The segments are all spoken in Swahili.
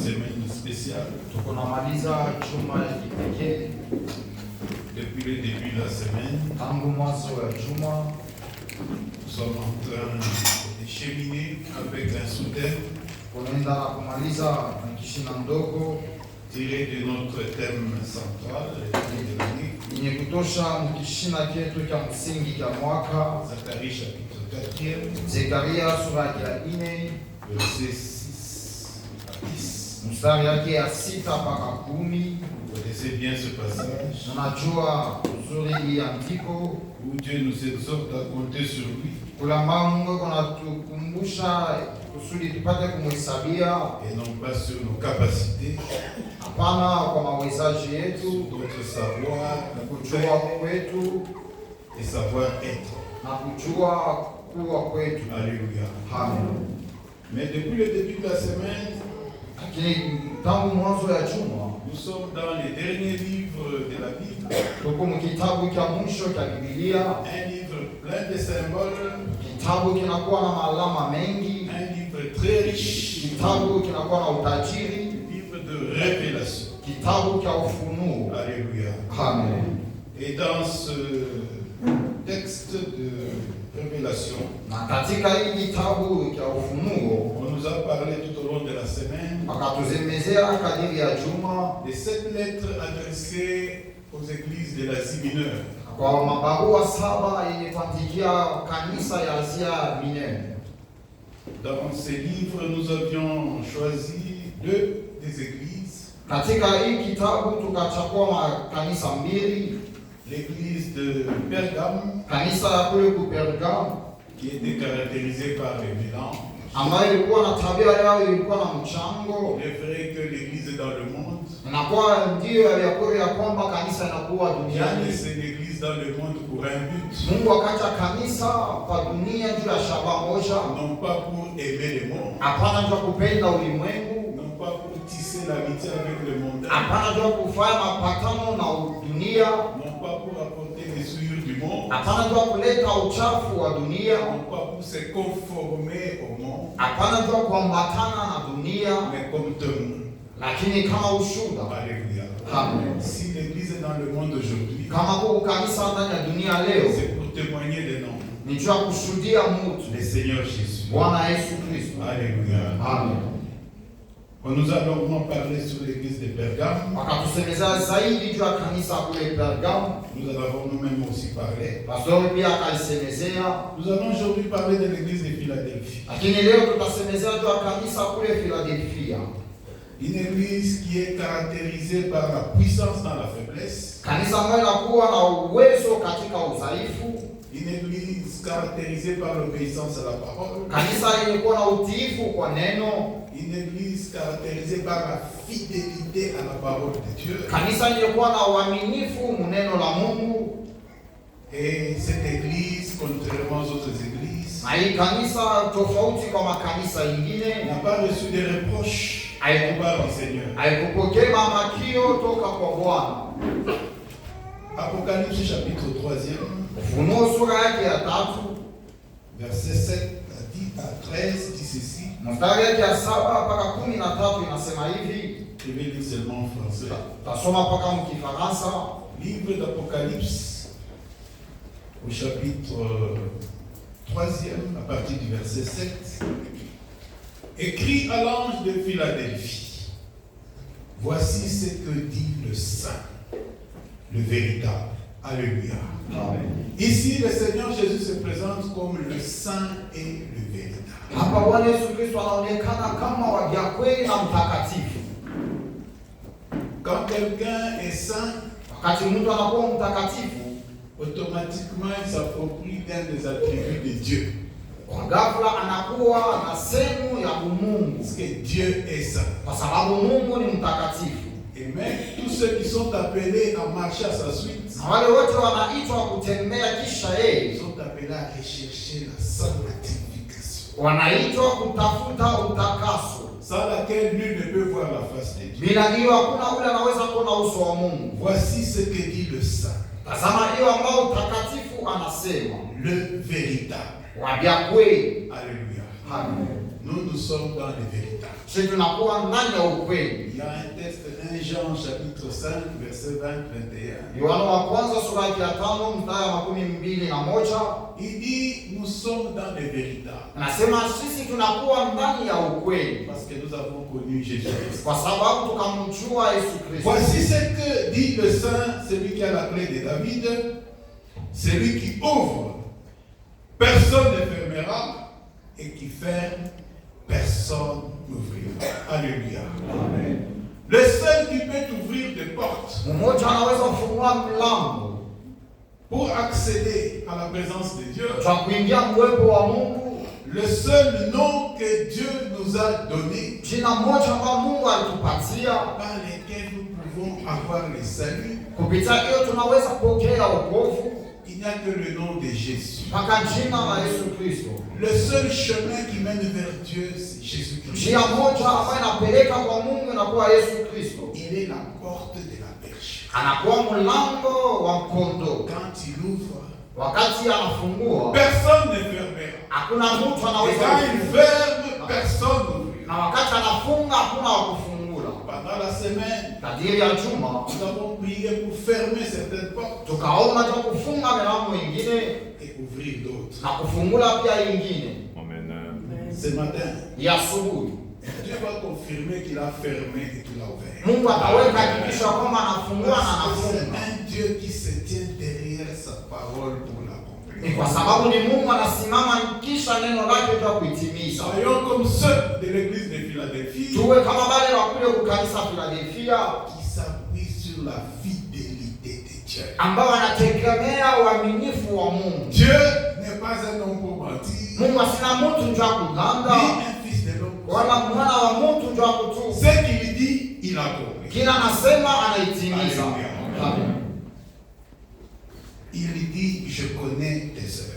semaine spéciale. Tukonamaliza juma ya kipekee. Depuis le début de la semaine, Tangu mwanzo wa juma nous sommes en train de cheminer avec un sous-thème tunaenda kumaliza na kishina ndogo tiré de notre thème central de l'année, yenye kutosha mkishina chetu cha msingi cha mwaka. Zacharie chapitre 4, Zekaria sura ya 4 verset 6 à 10. mstari yake ya 6 mpaka 10. Vous connaissez bien ce passage Tunajua uzuri hii andiko où Dieu nous exhorte à compter sur lui kula ambao Mungu anatukumbusha kusudi tupate kumhesabia, et non pas sur nos capacités, hapana kwa mawezaji sur yetu notre savoir na kujua kwetu et savoir-être. na kujua kuwa kwetu. Alléluia. Amen. Mais depuis le début de la semaine, Lakini tangu mwanzo ya juma nous sommes dans les derniers livres de la Bible, tuko mkitabu cha mwisho cha Biblia, un livre plein de symboles, kitabu kinakuwa na maalama mengi, un livre très riche, kitabu kinakuwa na utajiri, un livre de révélation. kitabu cha ufunuo. Alléluia. Amen. Et dans ce texte de révélation, Na katika hii kitabu cha ufunuo on nous a parlé tout au long de la semaine akatuzemezea kadiri ya juma de cette lettre adressée aux églises de l'Asie mineure. kwa mabarua 7 yenye kuandikia kanisa ya Asia Minene. Dans ces livres, nous avions choisi deux des églises, Katika hii kitabu tukachagua makanisa mbili, l'église de Pergame, kanisa ya kule Kupergam qui était caractérisée par les mélanges. ambayo ilikuwa na tabia yao ilikuwa na mchango. Il est vrai que l'église est dans le monde, Inakuwa ndio ya kweli ya kwamba kanisa inakuwa Dieu duniani. laissé l'église dans le monde pour un but, Mungu akacha kanisa kwa dunia juu ya shaba moja, non pas pour aimer le monde, hapana juu ya kupenda ulimwengu, non pas pour tisser l'amitié avec le monde, hapana juu ya kufanya mapatano na dunia, non pas pour apporter les souillures du monde, hapana juu ya kuleta uchafu wa dunia, non pas pour se conformer au monde, hapana juu ya kuambatana na dunia, mais comme témoin. lakini kama ushuhuda. Alléluia. Amen. Si l'église est dans le monde aujourd'hui, Kama kuko kanisa ndani ya dunia leo, c'est pour témoigner des noms. ni juu ya kushuhudia mtu Le Seigneur Jésus. Bwana Yesu Kristo. Alléluia. Amen. On nous a longuement parlé sur l'église de Pergame. Wakatusemeza zaidi juu ya kanisa kule Pergamo. Nous en avons nous-mêmes aussi parlé. Pastori pia akaisemezea, Nous allons aujourd'hui parler de l'église de Philadelphie. lakini leo tutasemezea juu ya kanisa kule Philadelphia. Une église qui est caractérisée par la puissance dans la faiblesse. Kanisa ambayo inakuwa na uwezo katika udhaifu. Une église caractérisée par l'obéissance à la parole. Kanisa yenye kuwa na utiifu kwa neno. Une église caractérisée par la fidélité à la parole de Dieu. Kanisa yenye kuwa na uaminifu muneno la Mungu. Et cette église, contrairement aux autres églises, Na hii kanisa tofauti kwa makanisa ingine, n'a pas reçu de reproches de la part du Seigneur. haikupokea mamakio toka kwa Bwana. Apocalypse chapitre 3, Ufunuo sura yake ya 3 verset 7 à 13 dit ceci. mstari yake ya 7 mpaka 13 inasema hivi. Je vais lire seulement en français. Tasoma mpaka mkifaransa. Livre d'Apocalypse au chapitre 3 à partir du verset 7. Écrit à l'ange de Philadelphie, voici ce que dit le Saint, le véritable. Alléluia. Amen. Ici, le Seigneur Jésus se présente comme le Saint et le véritable. Hapa Bwana Yesu Kristo anaonekana kama wa kweli na mtakatifu. Quand quelqu'un est saint, Wakati mtu anakuwa mtakatifu, automatiquement il s'approprie d'un des attributs de Dieu. kwa ghafla anakuwa na sehemu ya umungu, Parce que Dieu est saint. kwa sababu Mungu ni mtakatifu. Et même tous ceux qui sont appelés à marcher à sa suite Na wale wote wanaitwa kutembea kisha yeye, sont appelés à rechercher la sanctification, wanaitwa kutafuta utakaso, sans laquelle nul ne peut voir la face de Dieu. bila hiyo hakuna ule anaweza kuona uso wa Mungu. Voici ce que dit le Saint, Tazama hiyo ambao utakatifu anasema, le véritable. wa kweli. Alléluia. Amen. nous sommes dans les véritables. Sisi tunakuwa ndani ya ukweli. Il y a un texte, 1 Jean chapitre 5, verset 20-21. Yohana wa kwanza sura ya 5 mstari wa 21. Il dit, nous sommes dans les véritables. Anasema sisi tunakuwa ndani ya ukweli Parce que nous avons connu Jésus-Christ. kwa sababu tukamjua Yesu Kristo. Voici ce que dit le Saint, celui qui a la clé de David, celui qui ouvre, personne ne fermera, et qui ferme, personne n'ouvrira. Alléluia. Amen. Le seul qui peut ouvrir des portes Mmoja anaweza kufungua mlango pour accéder à la présence de Dieu, za kuingia uwepo wa Mungu. le seul nom que Dieu nous a donné, Jina moja ambalo Mungu alitupatia par lequel nous pouvons avoir le salut, kupitia hiyo tunaweza kupokea wokovu, il n'y a que le nom de Jésus. mpaka jina la Yesu Kristo. Le seul chemin qui mène vers Dieu, c'est Jésus-Christ. Njia moja ambayo inapeleka kwa Mungu inakuwa Yesu Kristo. Il est la porte de la berge. Anakuwa mlango wa kondoo. Quand il ouvre, Wakati anafungua, personne ne fermera. hakuna mtu Et anaweza quand il kufunga. ferme, personne n'ouvrira. Na wakati anafunga hakuna wa kufungula. Pendant la semaine, Kadiri ya juma nous avons prié pour fermer certaines portes tukaomba cha kufunga milango mingine et ouvrir d'autres. na kufungula pia ingine. Ce matin, Ya asubuhi Dieu va confirmer qu'il a fermé et qu'il a ouvert. Mungu ataweka hakikisha kwamba anafungua na Parce que c'est anafunga. un Dieu qui se tient derrière sa parole pour Ni l'accomplir. kwa sababu ni Mungu anasimama kisha neno lake kwa kuitimiza. Soyons comme ceux de l'église de Philadelphie Tuwe kama wale wa kule kukanisa Philadelphia qui s'appuient sur la fidélité de Dieu. ambao wanategemea uaminifu wa Mungu. Dieu n'est pas un homme pour mentir, Mungu asina mtu njoo ni kuganda un fils de l'homme. wala mwana wa mtu njoo kutu. Ce qu'il dit, il accomplit. Kila anasema anaitimiza. Amen. Il dit, je connais tes œuvres.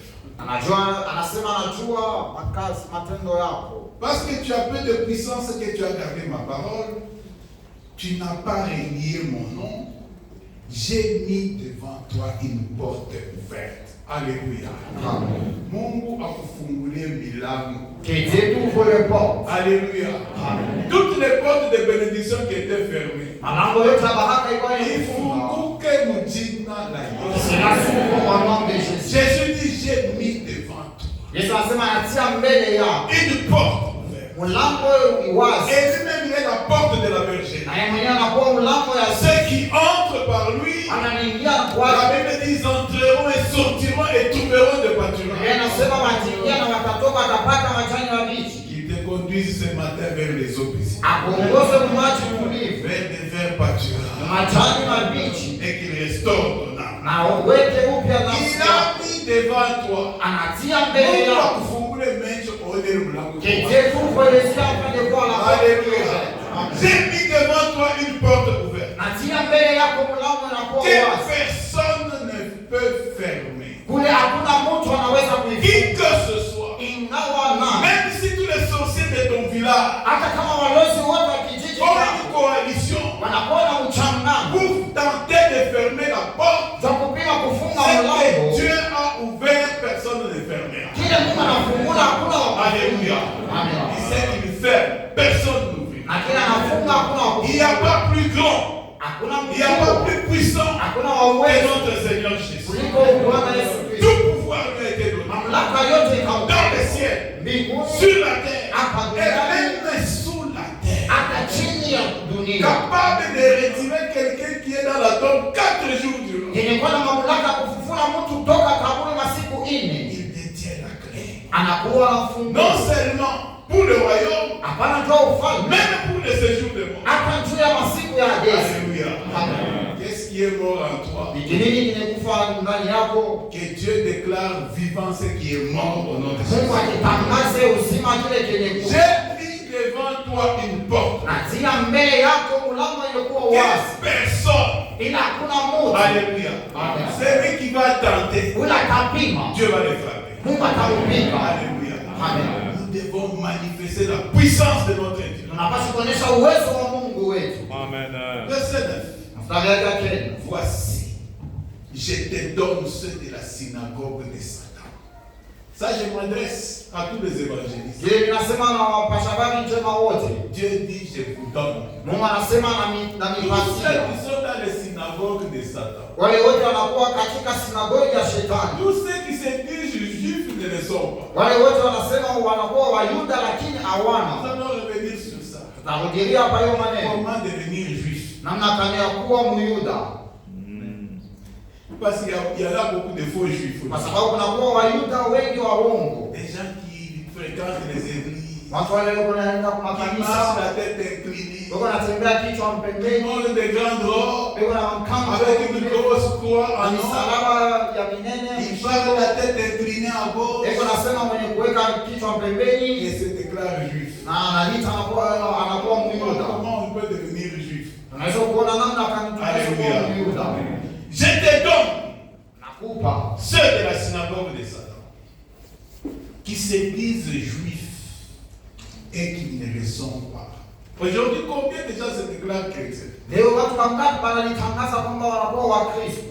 Anasema anajua makazi matendo yako. Parce que tu as peu de puissance que tu as gardé ma parole, tu n'as pas renié mon nom, j'ai mis devant toi une porte ouverte. Alléluia. Amen. Mungu akufungulie milango. Que Dieu t'ouvre les portes. Alléluia. Amen. Toutes les portes de bénédiction qui étaient fermées, Malango yote ya baraka ilikuwa imefunga. ifunguke mujina la Yesu. Sinasuko kwa nom de Jésus. Jésus dit, j'ai mis devant toi Yesu anasema anatia mbele yako une porte ouverte. mlango iwazi. Et lui-même, il est la porte de la bergerie. Na yeye mwenyewe anakuwa mlango ya Ceux qui entrent par lui, anaingia la kwa Bible dit, ils entreront et sortiront et trouveront de yeye pâturage. anasema wataingia na watatoka watapata majani mabichi. Qu'il te conduise ce matin vers les eaux paisibles, Akuongoze maji tulivu. vers des verts pâturages, Majani mabichi. et qu'il restaure ton âme. Na uweke upya Il nafsi a yako. mis devant toi. Anatia mbele Mungu yako. akufungule macho uone mlango. Que Dieu t'ouvre les yeux afin de voir la porte Alléluia. ouverte. Amen. J'ai mis devant toi une porte ouverte Natia mbele yako mlango unakuwa que wazi. personne ne peut fermer. Kule hakuna mtu anaweza Qui kuifunga. que ce soit, Ingawa na même si tous les sorciers de ton village hata kama walozi wote wa kijiji font chako une coalition wanakuwa na mchangano pour tenter de fermer la porte, za kupima kufunga c'est que mlango. Dieu a ouvert, personne ne fermera. Kile Mungu anafungula hakuna wa kufunga. Alléluia. Amen. Il sait qu'il ferme, personne n'ouvre. Na kile anafunga hakuna wa Il n'y a kufunga. pas plus grand, Hakuna il n'y a pas mkuu. plus puissant Hakuna wa que uwezo notre Seigneur Jésus. kuliko Bwana Yesu Kristo. Tout pouvoir lui a été donné Mamlaka yote dans ikawa le ciel, mbinguni sur la terre hapa et duniani même sous la terre. hata chini ya dunia. Capable de retirer quelqu'un qui est dans la tombe 4 jours durant. Yenye kuwa na mamlaka kufufua mtu toka kaburi masiku 4. Il détient la clé. Anakuwa na funguo. Non seulement pour le royaume, Hapana jua ufalme. même pour le séjour de mort. Hata juu ya masiku ya Yesu. Alléluia. Amen. Qu'est-ce qui est mort en toi? Ni nini kimekufa ndani yako? Que Dieu déclare vivant ce qui est mort au nom de Mungu Jésus. akitangaze uzima kile kenye kufa. J'ai mis devant toi une porte Natia mbele yako mlango ilikuwa que wazi. personne, Ila hakuna mtu. alléluia, Amen. celui qui va tenter, Ula tapima. Dieu va le frapper. Mungu ataupika. Alléluia. Amen. Nous devons manifester la puissance de notre Dieu. Tunapaswa kuonyesha uwezo wa Mungu wetu. Amen. Verset 9. Mstari wa Kenya. Voici, je te donne ceux de la synagogue de Satan. Ça, je m'adresse à tous les évangélistes. Je ninasema na wapasha habari njema wote. Dieu dit, je vous donne. Mungu anasema na Tous nipatia. ceux qui sont dans les synagogues de Satan. Wale wote wanakuwa katika sinagogi ya shetani. Tous ceux qui se disent juifs ne le sont pas. Wale wote wanasema wanakuwa Wayuda lakini Nous hawana. allons revenir sur ça. Tutarudilia hapa hiyo maneno. Comment devenir juif? Namna gani ya kuwa Myuda? Parce qu'il y a là beaucoup de faux juifs. Kwa sababu kunakuwa Wayuda wengi wa uongo. Des gens qui fréquentent les églises. Watu wale wanaenda kwa Qui makanisa. marchent la tête inclinée. Wako wanatembea kichwa Ils mpembeni. ont des grandes robes. Wako na mkamba Avec une grosse croix en or. misalaba ya minene. Ils parlent la tête inclinée à gauche. Wako nasema mwenye kuweka kichwa pembeni Et se déclarent juif. na anaita anakuwa Myuda. Comment on peut devenir juif? Unaweza kuona namna kanisa kuwa Myuda. Je te donne Nakupa ceux de la synagogue de Satan qui se disent juifs et qui ne le sont pas. Aujourd'hui, combien de gens se déclarent chrétiens? leo watu wangapi wanalitangaza kwamba wanakuwa Wakristo?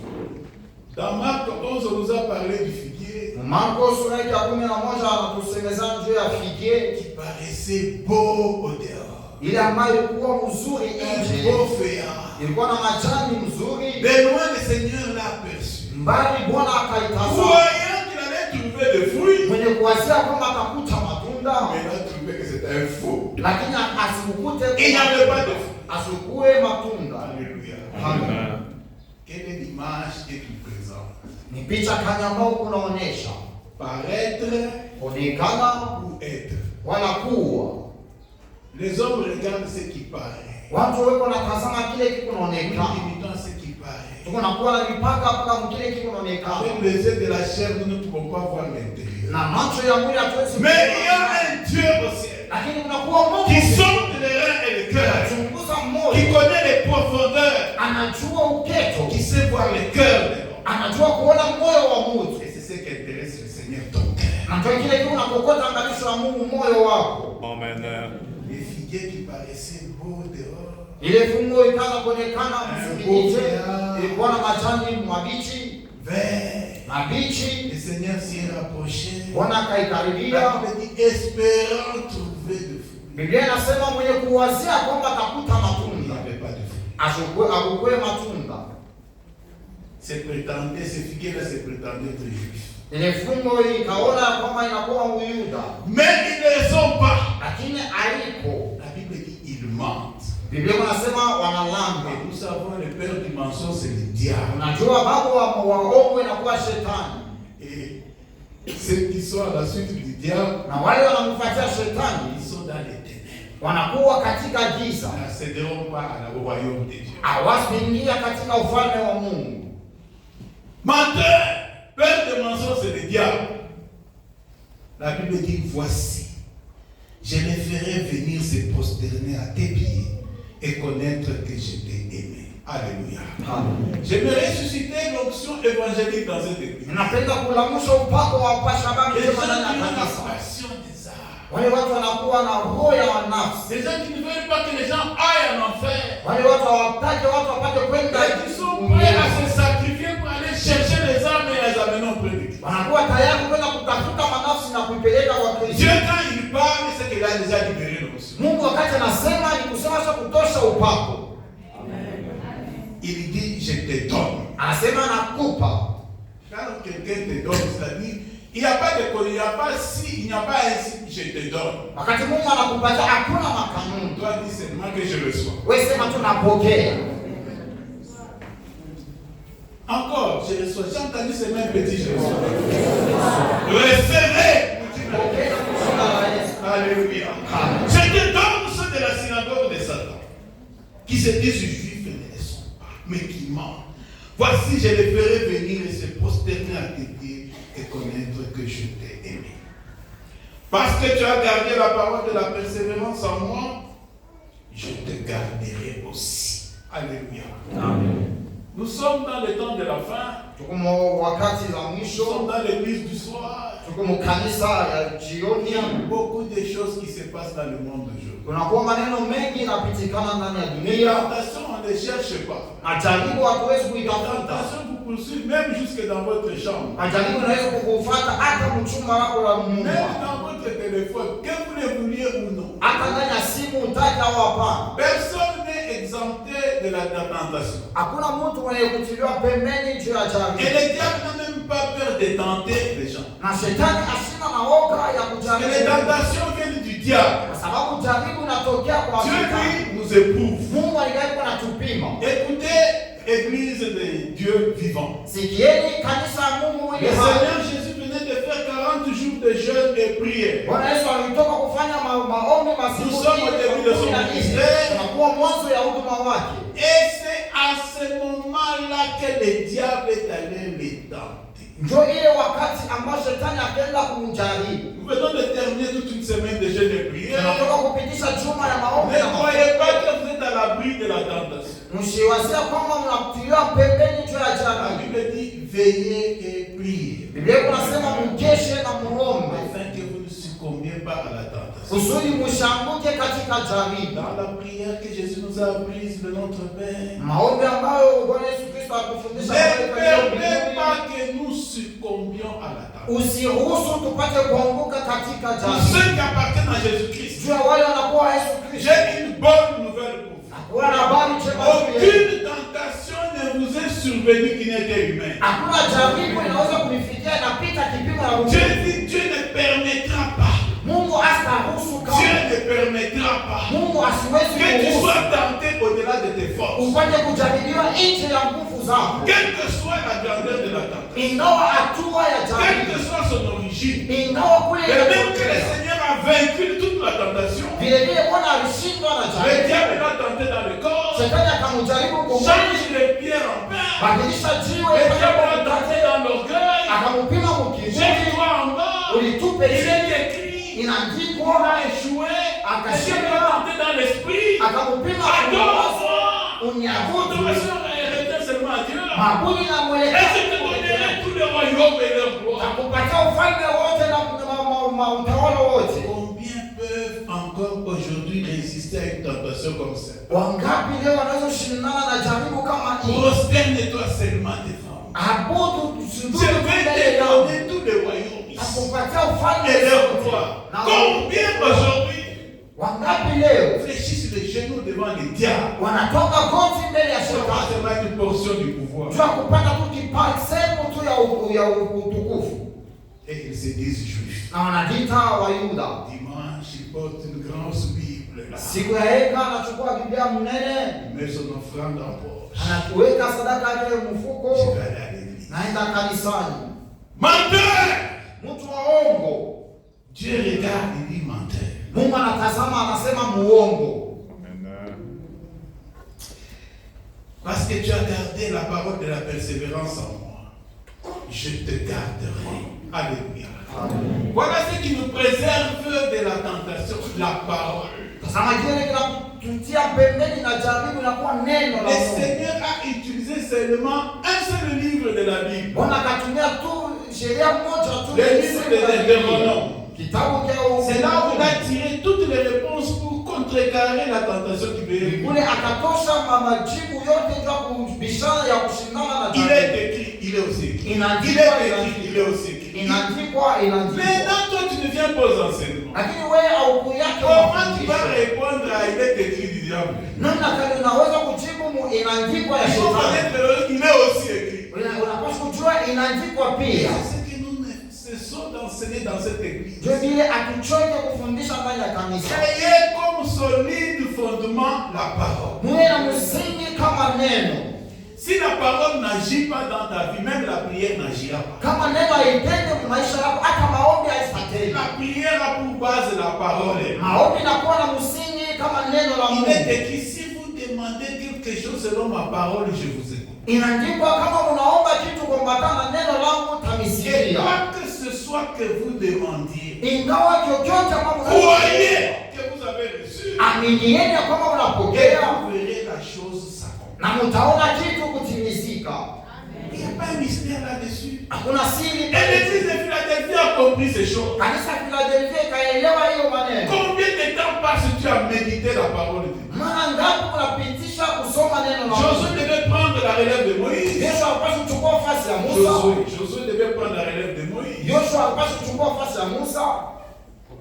Dans Marc 11, on nous a parlé du figuier Marko sura ya 11 anatusemeza juu ya figie qui paraissait beau au dehors. ile ambayo ilikuwa mzuri Un nje, beau feuillard. ilikuwa na majani mzuri. De loin, le Seigneur l'a aperçu. Mbali Bwana akaitazama, Croyant qu'il allait trouver des fruits, mwenye kuwazia kwamba atakuta matunda, mais il a trouvé que c'était un faux. lakini asikukute, Il n'y avait pas de fruits. asikue matunda. Alléluia. Amen. Quelle est l'image que tu présentes? Ni picha kani ambao kunaonyesha Paraître kuonekana ou être? wala kuwa. Les hommes regardent ce qui paraît. Watu weko natazama kile kikunaonekana, Nous imitons ce qui paraît. tuko nakuwa na mipaka mpaka mkile kikunaonekana, Avec les yeux de la chair, nous ne pouvons pas voir l'intérieur. na macho ya mwili hatuwezi. Mais il y a un Dieu au ciel Lakini kunakuwa Mungu qui sonde les reins et le cœur, anachunguza qui moyo, connaît les profondeurs, anajua uketo, qui sait voir le cœur de l'homme. anajua kuona moyo wa mtu. Et c'est ce qui intéresse le Seigneur, ton cœur. Na ndio kile kitu unakokota angalisho la Mungu moyo wako. Amen. Les figuiers qui paraissaient beaux dehors, Ile fungo ikaanza kuonekana mzuri nje, ilikuwa na majani mabichi, vert. mabichi. Le Seigneur s'y est rapproché. Bwana akaikaribia. La Bible dit espérant trouver de fruits. Biblia inasema mwenye kuwazia kwamba atakuta Il matunda, n'avait pas de fruits. akukue matunda. C'est prétendait, ces figuiers-là, c'est prétendait être juifs. Ile fungo ikaona kwamba inakuwa Uyuda, Mais ils ne le sont pas. lakini aliko. La Bible dit ils mentent. Biblia inasema wanalamba. Et nous savons le père du mensonge, c'est le diable. Unajua baba wa waongo inakuwa shetani, Et ceux qui sont à la suite du diable, na wale wanamfuatia shetani ils sont dans les ténèbres. wanakuwa katika giza, Ils n'accéderont pas au royaume de Dieu. hawasiingia katika ufalme wa Mungu. Menteur, père de mensonge, c'est le diable. La Bible dit voici, je les ferai venir se prosterner à tes pieds et connaître que je t'ai aimé. Alléluia. J'aimerais susciter l'onction évangélique dans cette église. Napenda kulamusha upako wa pasha Les baba gens kama ndani qui ya ont la kanisa. passion des arts. Wale watu wanakuwa na roho ya wanafsi. Des gens qui ne veulent pas que les gens aillent en enfer. Wale watu hawataki watu wapate kwenda Et qui sont prêts à se sacrifier pour aller chercher les âmes et les amener auprès de Dieu. wanakuwa tayari kwenda kutafuta manafsi na kuipeleka kwa Kristo. Dieu, quand il parle, c'est qu'il a déjà libéré l'onction. Mungu wakati anasema ni kusema sasa kutosha upako. Il dit, je te donne. Anasema nakupa. Quand quelqu'un te donne, c'est-à-dire, il n'y a pas de il n'y a pas si, il n'y a pas ainsi, je te donne. Wakati Mungu anakupatia hakuna makanuni. Toi, dis seulement que je reçois. Wewe sema tu napokea. Encore, je reçois. J'ai entendu ce même petit, je reçois. Recevez. Pokea kwa jina la Yesu. Alléluia. Je te donne ceux de la synagogue de Satan, qui se disent juifs et ne le sont pas, mais qui mentent. Voici, je les ferai venir et se prosterner à tes pieds et connaître que je t'ai aimé. Parce que tu as gardé la parole de la persévérance en moi, je te garderai aussi. Alléluia. Amen. Nous sommes dans le temps de la fin. Tuko wakati za Nous mwisho. sommes dans l'église du soir. Tuko kanisa ya jioni. Il y a beaucoup de choses qui se passent dans le monde d'aujourd'hui. Kunakuwa maneno mengi yanapitikana ndani ya Les dunia. tentations, on ne les cherche pas. Majaribu hatuwezi Les kuitafuta. tentations vous poursuivent même jusque dans votre chambre. Majaribu yanaweza kukufuata hata mchumba wako la Mungu. Même dans votre votre téléphone, que vous le vouliez ou non. Hata ndani ya simu utaki au hapana. Personne n'est exempté de la tentation. Hakuna mtu mwenye kutiliwa pembeni juu ya Et jaribu. le diable n'a même pas peur de tenter les gens. Na shetani asina na woga ya Parce que kujaribu. les tentations viennent du diable. Kwa sababu jaribu inatokea kwa Dieu, shetani. lui, nous éprouve. Mungu alikuwa anatupima. Écoutez, Église de Dieu vivant. Sikieni kanisa ya Mungu Le mwenye hai. Seigneur Jésus venait de faire 40 jours de jeûne et prière. Bwana Yesu alitoka kufanya maombi masiku Nous sommes au début de son ministère. Tunakuwa mwanzo ya huduma wake. Et c'est à ce moment-là que le diable est allé les tenter. Ndio ile wakati ambao shetani akaenda kumjaribu. Nous venons de terminer toute une semaine de jeûne et prière. Tunatoka kupitisha juma ya maombi. Ne croyez pas que vous êtes à l'abri de la tentation. Msiwazie kwamba mnatiliwa pembeni juu ya La jaribu. Bible dit veillez et priez. Biblia inasema mkeshe na muombe Afin que vous ne succombiez pas à la tentation. kusudi mshanguke katika jaribu. Dans la prière que Jésus nous a apprise de notre Père. Maombi ambayo Bwana Yesu Kristo akufundisha Ne permettez pas que nous succombions à la tentation. usiruhusu tupate kuanguka katika Pour jaribu. ceux qui appartiennent à Jésus-Christ, Juu ya wale wanakuwa Yesu Kristo. j'ai une bonne nouvelle pour vous. Kuna habari njema juu yenu. Aucune tentation ne vous est survenue qui n'était humaine. Hakuna jaribu inaweza kunifikia inapita kipimo la Dieu Mungu. dit, Dieu ne permettra pas. Mungu hataruhusu Dieu kama. ne permettra pas Mungu asiwezi que tu kuruhusu sois tenté au-delà de tes forces. upate kujaribiwa nje ya nguvu zako. Quelle que soit la grandeur de la tentation, Ingawa hatua ya quelle que jaribu. soit son origine, Ingawa kule et même que le inatokea. Seigneur a vaincu toute la tentation, Vile vile Bwana alishindwa na le jaribu. diable l'a tenté dans le corps, Shetani akamjaribu kumwili. change les pierres en pain, Badilisha jiwe le kama diable l'a tenté mkate. dans l'orgueil, Akampima mkivuli. jette-toi en bas, Ulitupe il chini. est écrit, on Inaandikwa. a échoué, le diable l'a tenté dans l'esprit, Akampima kwa adore-moi, unyavudu. adoration est seulement à Dieu, Mabuli na et mwelekeo. je te donnerai tous les royaumes et leur gloire. Nakupatia ufalme wote na utawala wote. Combien peuvent encore aujourd'hui résister à une tentation comme ça? Wangapi leo wanaweza kushindana na jaribu kama hii? Prosterne-toi seulement devant. Abudu Je sujudu vais mbele te yao. donner tous les royaumes ici. Nakupatia ufalme Et leur wote. gloire. Na Combien aujourd'hui wangapi leo fléchissent les genoux devant les diables? wanatoka goti mbele ya C'est shetani? pas seulement une portion du pouvoir. Jua kupata tu kipande sehemu tu ya utukufu. Et ils se disent juifs. Na wanajiita Wayuda. Dimanche, ils portent une grosse Bible là. Siku ya Heka anachukua Biblia mnene, Il met son offrande en poche. anatuweka sadaka yake mfuko, Je vais aller à l'église. naenda kanisani. Menteur! Mtu waongo. Dieu regarde, il dit menteur. Mungu anatazama anasema muongo. Parce que tu as gardé la parole de la persévérance en moi, je te garderai. Alléluia. Amen. Voilà ce qui nous préserve de la tentation, la parole. Tazama kile kinatutia pembeni na jaribu na kuwa neno la Le Mungu. Seigneur a utilisé seulement un seul livre de la Bible. Bwana akatumia tu sheria moja tu Le livre de Deutéronome. Kitabu cha C'est là où il a tiré toutes les réponses pour contrecarrer la tentation qui veut venir. kule akatosha majibu yote ya kubishana ya kushindana na Il jaribu. est écrit, il est aussi écrit. Il Inaandikwa, est écrit, il est aussi écrit. inaandikwa. Maintenant, toi, tu ne viens pas aux enseignements. Lakini wewe auku yake Comment tu vas répondre à il est écrit du diable? namna gani unaweza kujibu inaandikwa ya Il faut shetani? connaître, il est aussi écrit. Unapaswa kujua inaandikwa pia. C'est ce que nous ne cessons d'enseigner dans cette église. Ndio vile atuchoke kufundisha ndani ya kanisa. Ayez comme solide fondement la parole. Muwe na msingi kama neno. Si la parole n'agit pas dans ta vie, même la prière n'agira pas. Kama neno haitende maisha yako, hata maombi haitatenda. La prière a pour base la parole. Maombi inakuwa na msingi kama neno la Il Mungu. est écrit, si vous demandez quelque chose selon ma parole, je vous écoute. Inaandikwa kama unaomba kitu kuambatana na neno langu Et tamisikia. quoi que ce soit que vous demandiez, Ingawa chochote kama croyez que vous avez reçu. aminieni ya kwamba Et unapokea vous verrez la chose s'accomplir. na mtaona kitu kutimizika. Il n'y a pas un mystère là-dessus. Hakuna siri. Et l'église de Philadelphie a compris ces choses. Kanisa la Philadelphia ikaelewa hiyo maneno. Combien de temps passe-tu à méditer la parole de Dieu? Mara ngapi unapitisha kusoma neno la Josué Mungu? devait prendre la relève de Moïse. Yesu alipaswa kuchukua nafasi ya Musa. Josué devait prendre la relève de Moïse. Yoshua alipaswa kuchukua nafasi ya Musa.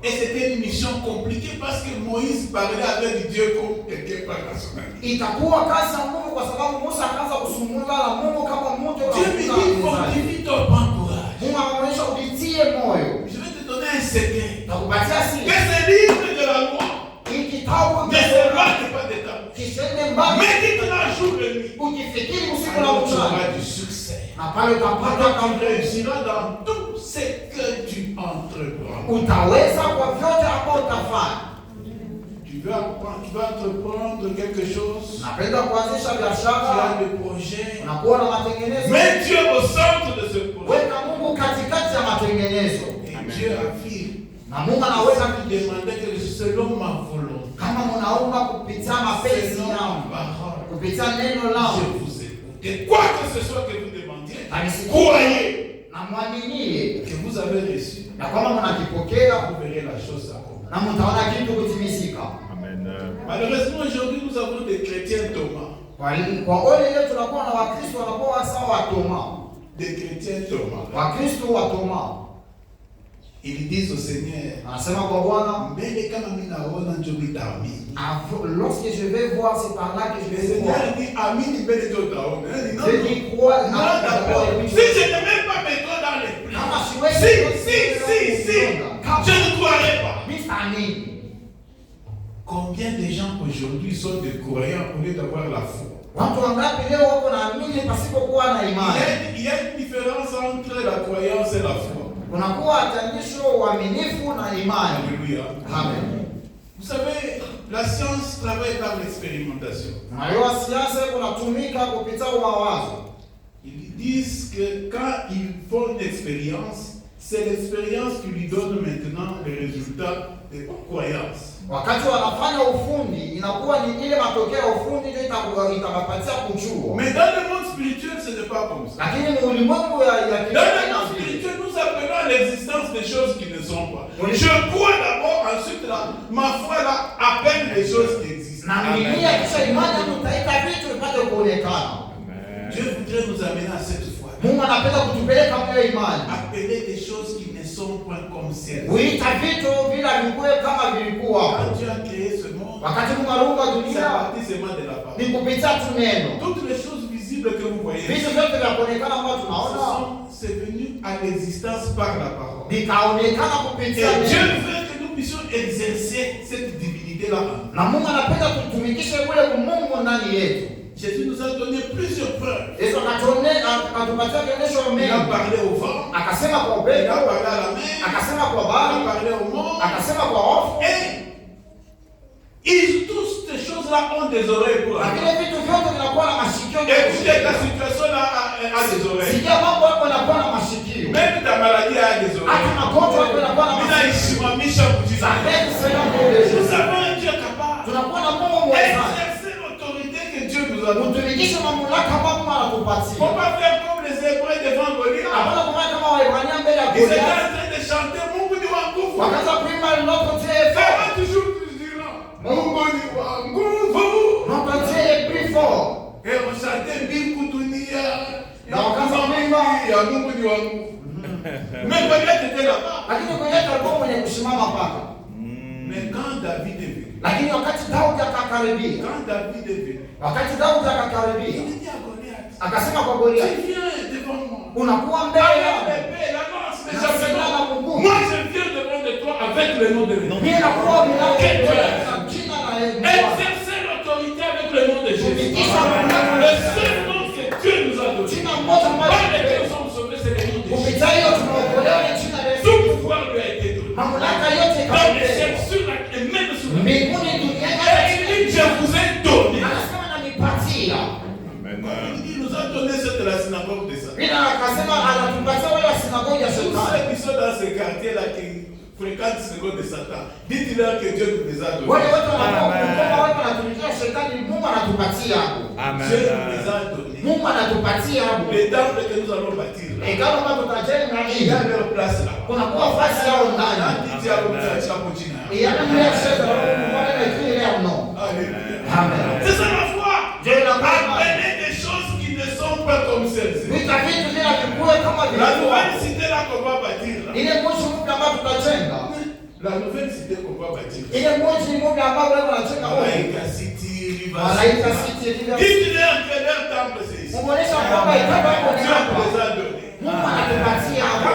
Et c'était une mission compliquée parce que Moïse parlait avec Dieu comme quelqu'un par personnel. Itakuwa kazi ya Mungu kwa sababu Musa akaanza kusungumza na Mungu kama mtu wa Dieu me dit, fortifie-toi, prends courage. Mungu anaonyesha ujitie moyo. Je vais te donner un secret. Nakupatia siri. Que ce livre de la loi ne s'éloigne pas de ta bouche. Médite-la jour et nuit. Ukifikiri usiku na Alors tu mchana. auras du succès. Na pale utapata Tu réussiras dans tout ce que tu entreprends. Utaweza kwa vyote ambavyo utafanya. Tu vas entreprendre quelque chose. Napenda kuanzisha Tu biashara. as des projets. Unakuwa na matengenezo. Mets Dieu au centre de ce projet. Weka Mungu katikati ya matengenezo. Et Dieu affirme. Na Mungu anaweza Demander que selon ma volonté. kama mnaomba kupitia mapenzi Selon ma yangu, parole. kupitia neno langu, Je vous écoute. Et quoi que ce soit que vous demandiez, Anisikie. croyez na mwaminie que vous avez reçu. na kwamba mnakipokea Vous verrez la chose s'accomplir. na mtaona kitu kutimizika. Malheureusement, aujourd'hui, nous avons des chrétiens Thomas. Kwa ole leo tunakuwa na Wakristo wanakuwa sawa wa Toma. Des chrétiens Thomas. Wakristo wa Toma. Ils disent au Seigneur, Anasema kwa Bwana, mais kama mimi naona ndio nitaamini. lorsque je vais voir, c'est par là que je Le vais Seigneur voir. dit amini mbele ndio utaona. Je dis crois. Non, d'abord. Si je ne mets pas mes doigts dans les plis. Kama Si, siwezi je ne croirais pas. Mimi Combien de gens aujourd'hui sont des croyants au lieu d'avoir la foi? watu wangapi leo wako naamini pasipokuwa na imani? Il y a une différence entre la croyance et la foi. Kunakuwa atanisho uaminifu na imani. Alléluia. Amen. Vous savez, la science travaille par l'expérimentation. Unajua siasa kunatumika kupitia mawazo. Ils disent que quand ils font une expérience, c'est l'expérience qui lui donne maintenant les résultats de croyance. Wakati wanafanya ufundi inakuwa ni ile matokeo ya ufundi ndio itawapatia kujua. Mais dans le monde spirituel, ce n'est pas comme ça. Lakini ni ulimwengu ya Dans le monde spirituel, nous appelons à l'existence des choses qui ne sont pas. Je crois d'abord, ensuite ma foi là appelle les choses qui existent. na mimi kisha imani mtaita vitu vipate kuonekana. Dieu voudrait nous amener à cette foi. Mungu anapenda kutupeleka kwa imani. Appeler des choses qui ne sont pas comme celles. Uita vitu bila vikuwe kama vilikuwa. Quand Dieu a créé ce monde, Wakati Mungu aliumba c'est dunia à partir seulement de la parole. ni kupitia tu neno. Toutes les choses visibles que vous voyez, Vitu vyote vya kuonekana ambavyo tunaona c'est venu à l'existence par la parole. vikaonekana Et kupitia Dieu neno. veut que nous puissions exercer cette divinité-là. Na Mungu anapenda kutumikisha kule Mungu ndani yetu. Jésus nous a donné plusieurs preuves. Yesu akatupatia kionyesho Il a mengi. parlé au vent, Akasema kwa il upepo, a parlé à la mer, akasema kwa il a bahari, parlé au mort. akasema kwa hofu. Et toutes ces choses-là ont des oreilles pour Lakini entendre. vitu vyote vinakuwa na masikio. Et ta situation-là a des oreilles. Sikia mambo yako yanakuwa na masikio. Même ta maladie a des Hata oreilles. magonjwa yako yanakuwa na masikio. Ninaishimamisha kujiza. Zaidi sana kwa Yesu. Nous avons un Dieu capable. Tunakuwa na Mungu mweza. Exercer l'autorité que Dieu nous a donnée. Kutumikisha mamlaka ambayo Mungu anatupatia. Faut pas faire comme les Hébreux devant Goliath. Hapana kufanya kama Waebrania mbele ya Ils étaient Goliathi. en train de chanter Mungu ni wa nguvu. Wakaanza kuimba loko tiefa. Ça va toujours dire non. Mungu ni wa nguvu. Loko tie plus fort. Et on chantait Mbingu dunia. Na wakaanza kuimba. Ya Mungu ni wa nguvu. Mais Goliath était là-bas. Lakini Goliathi alikuwa mwenye kusimama paka. Mais quand David est venu, Lakini wakati Daudi akakaribia. quand David est venu, Wakati Daudi il akakaribia. dit à Goliath, Akasema kwa tu Goliathi, viens devant moi. unakuwa mbele Avec yangu. l'épée, la lance, les Na silaha na javelots. mkuki. Moi je viens devant de toi avec le nom de l'Éternel. Mimi nakuwa milango ya jina la Bwana. Exercer l'autorité avec le nom de Jésus. Tumikisha mamlaka. Le seul nom que Dieu nous a donné. Jina moja Par ambalo lequel nous sommes sauvés, c'est le nom de Jésus. kupitia hiyo tunaokolewa ni jina la Yesu. Tout pouvoir lui a été donné. Mamlaka yote Dans les ikapewa. cieux, sur la et même sur la terre. Mbinguni, duniani, Et il dit, je vous ai donné. anasema nanipatia. Il dit, il nous a donné cette la synagogue de Satan. Bila akasema anatupatia wale wa sinagogi ya Tous Shetani. ceux qui sont dans ce quartier-là, qui fréquentent la synagogue de Satan, dites-leur que Dieu nous les a Wale donnés. watu wanakuwa watu wanatumikia Shetani, Mungu anatupatia hapo. Dieu nous les a donnés. Mungu anatupatia hapo. Les temples que nous allons bâtir là, Hekalu ambalo tutajenga il y hili. a leur place là. Kunakuwa fasi yao ndani. Dit à l'autre, tu as continué. Yaani mimi sasa mbona nafikiri leo no. Alléluia. Amen. C'est ça la foi. Dieu la parole. Appelez des choses qui ne sont pas comme celles-ci. Vita vitu vile vikue kama La vilikuwa. nouvelle cité là qu'on va bâtir là. Ile mwisho mpya ambao tutajenga. La nouvelle cité qu'on va bâtir. Ile mji mpya ambao leo wanajenga huko. Malaika City, River Malaika City, River City. Dites-leur que leur temple c'est ici. Muonesha kwamba ikaba hapo ni Dieu hapo. nous a donné. Mungu anatupatia hapo.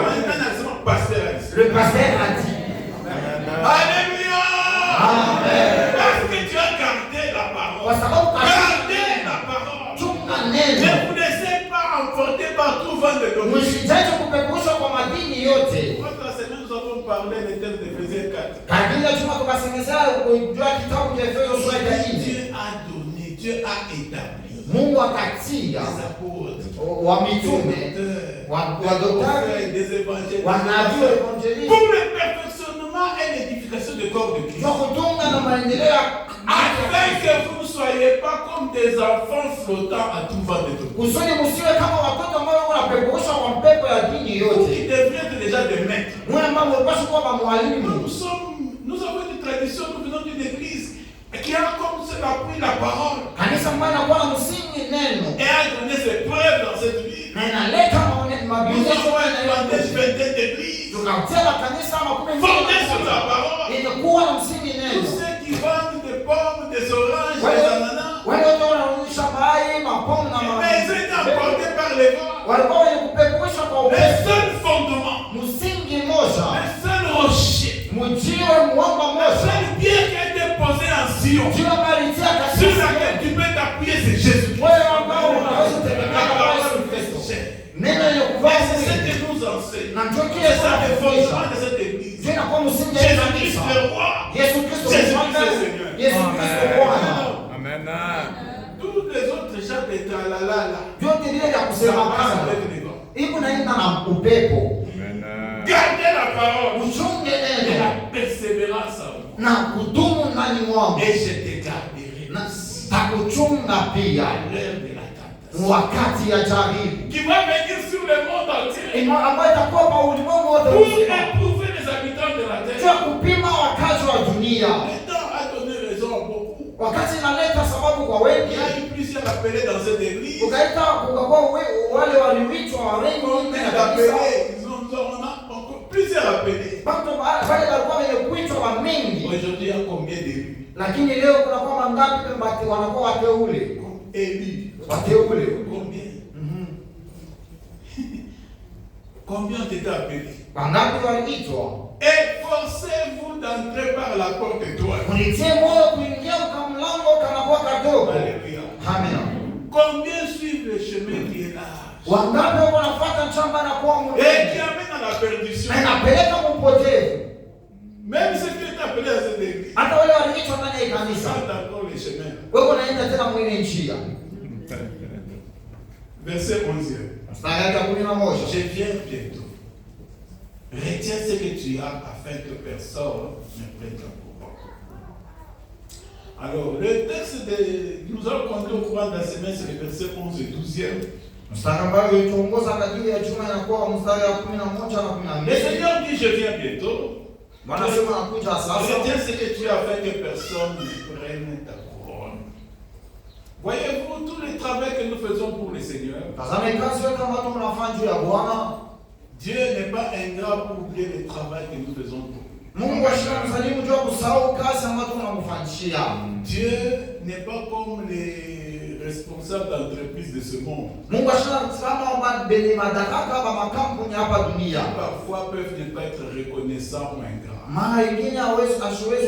Pasteur ici. Le pasteur a dit. Alléluia. Amen. Parce que tu as gardé la parole. Kwa sababu Gardez la parole. chunga Ne neno. vous laissez pas emporter par tout vent de doctrine. Msijaje kupeperushwa kwa madini yote. Votre semaine, nous avons parlé des thèmes d'Éphésiens 4. Kabila chuma tukasemezea kujua kitabu cha Efeso sura ya 4. Dieu a donné, Dieu a établi Mungu akatia des apôtres, wa mitume, wa daktari, des évangélistes, wanabii, evangelist pour le perfectionnement et l'édification du corps de Christ. kwa kutunga na maendeleo Afin que vous ne soyez pas comme des enfants flottant à tout vent de doctrine. kusudi msiwe kama watoto ambao wanapeperushwa kwa mpepo ya dini Vous yote. qui devriez être déjà des maîtres. Mwe ambao mlipaswa kuwa mwalimu. Nous avons une tradition, nous venons d'une église qui a comme seul appris la parole Kanisa mbaya inakuwa na msingi neno et a donné ses preuves dans cette vie. na inaleta Nous mabadiliko avons kwa implanté une vingtaine d'églises tukajenga kanisa makumi fondées sur la parole. inakuwa na msingi Tous neno. ceux qui vendent des pommes, des oranges, des ananas, Wale wote wanaonyesha mayai, mapomu na mais ils étaient emportés par les vents. walikuwa wenye kupeperusha kwa Le upepo. seul fondement, Msingi moja, le seul rocher, mjiwe mwamba la moja, seule pierre qui a été posée en Sion, jiwe baritia sur katika laquelle tu peux t'appuyer, c'est Jésus. wewe ambao unaweza kutegemea kwa Yesu Kristo. Neno lenye kuvaa C'est ce mwili que nous enseigne. na ndio kile C'est ça le tunafundisha. fondement de cette église. Jina kwa msingi ya Jésus-Christ kanisa. le roi. Yesu Kristo Jésus mfalme, Christ le Seigneur. Yesu Kristo Bwana. Amen. Tous les autres gens de tralala là, Vyote vile vya ça kusema passe kama avec les vents. iko naenda na upepo. Amen. Gardez la parole Uchunge et neno la persévérance en vous. na kudumu ndani mwangu Et je te garderai na takuchunga pia à l'heure de la tentation wakati ya jaribu qui va venir sur le monde entier ambayo itakuwa kwa ulimwengu wote pour mzima. éprouver les habitants de la Jua terre. kupima wakazi wa dunia, Le temps a donné raison à beaucoup. wakati inaleta sababu kwa Il wengi. y a eu plusieurs appelés dans cette église. Ukaita kukakuwa wale waliwitwa wengi Combien kabisa. d'appelés? On a encore plusieurs appelés. Watu wale walikuwa wenye kuitwa wa mingi, Aujourd'hui, il y a combien d'élus? lakini leo kunakuwa mangapi wanakuwa wateule? Élus. Wateule. Combien? Combien ont été appelés? Wangapi waliitwa? Efforcez-vous d'entrer par la porte étoile. Unitie moyo kuingia kwa mlango kanakuwa kadogo. Alléluia. Amen. Combien suivent le chemin qui est large Wangapi wanafuata chamba na kuwa et qui mwenye amène à la perdition? na inapeleka mpotevu. Même ceux qui sont appelés à cette église Hata wale waliitwa ndani ya kanisa, sont encore les chemins. wewe unaenda tena mwingine njia. Verset 11. Mstari wa 11. Je viens bientôt. Retiens ce que tu as afin que personne ne prenne ta couronne. Alors, le texte nous allons compter au courant de la semaine, c'est le verset 11 et 12e. Mstari ambao ulituongoza kadiri ya juma inakuwa mstari wa 11 na Le 12. Seigneur dit, je viens bientôt. Bwana sema anakuja sasa. Retiens ce que tu as afin que personne ne prenne ta couronne. Voyez-vous tout le travail que nous faisons pour le Seigneur. Tazama kazi yote ambayo tunafanya juu ya Bwana. Dieu n'est pas ingrat pour oublier le travail que nous faisons pour lui. Mungu ashika msalimu juu ya kusahau kazi ambayo tunamfanyia. Dieu n'est pas comme les responsables d'entreprise de ce monde. Mungu ashika kama beni madaraka ba makampuni hapa dunia. Parfois peuvent ne pas être reconnaissants ou ingrats. Mara ingine hawezi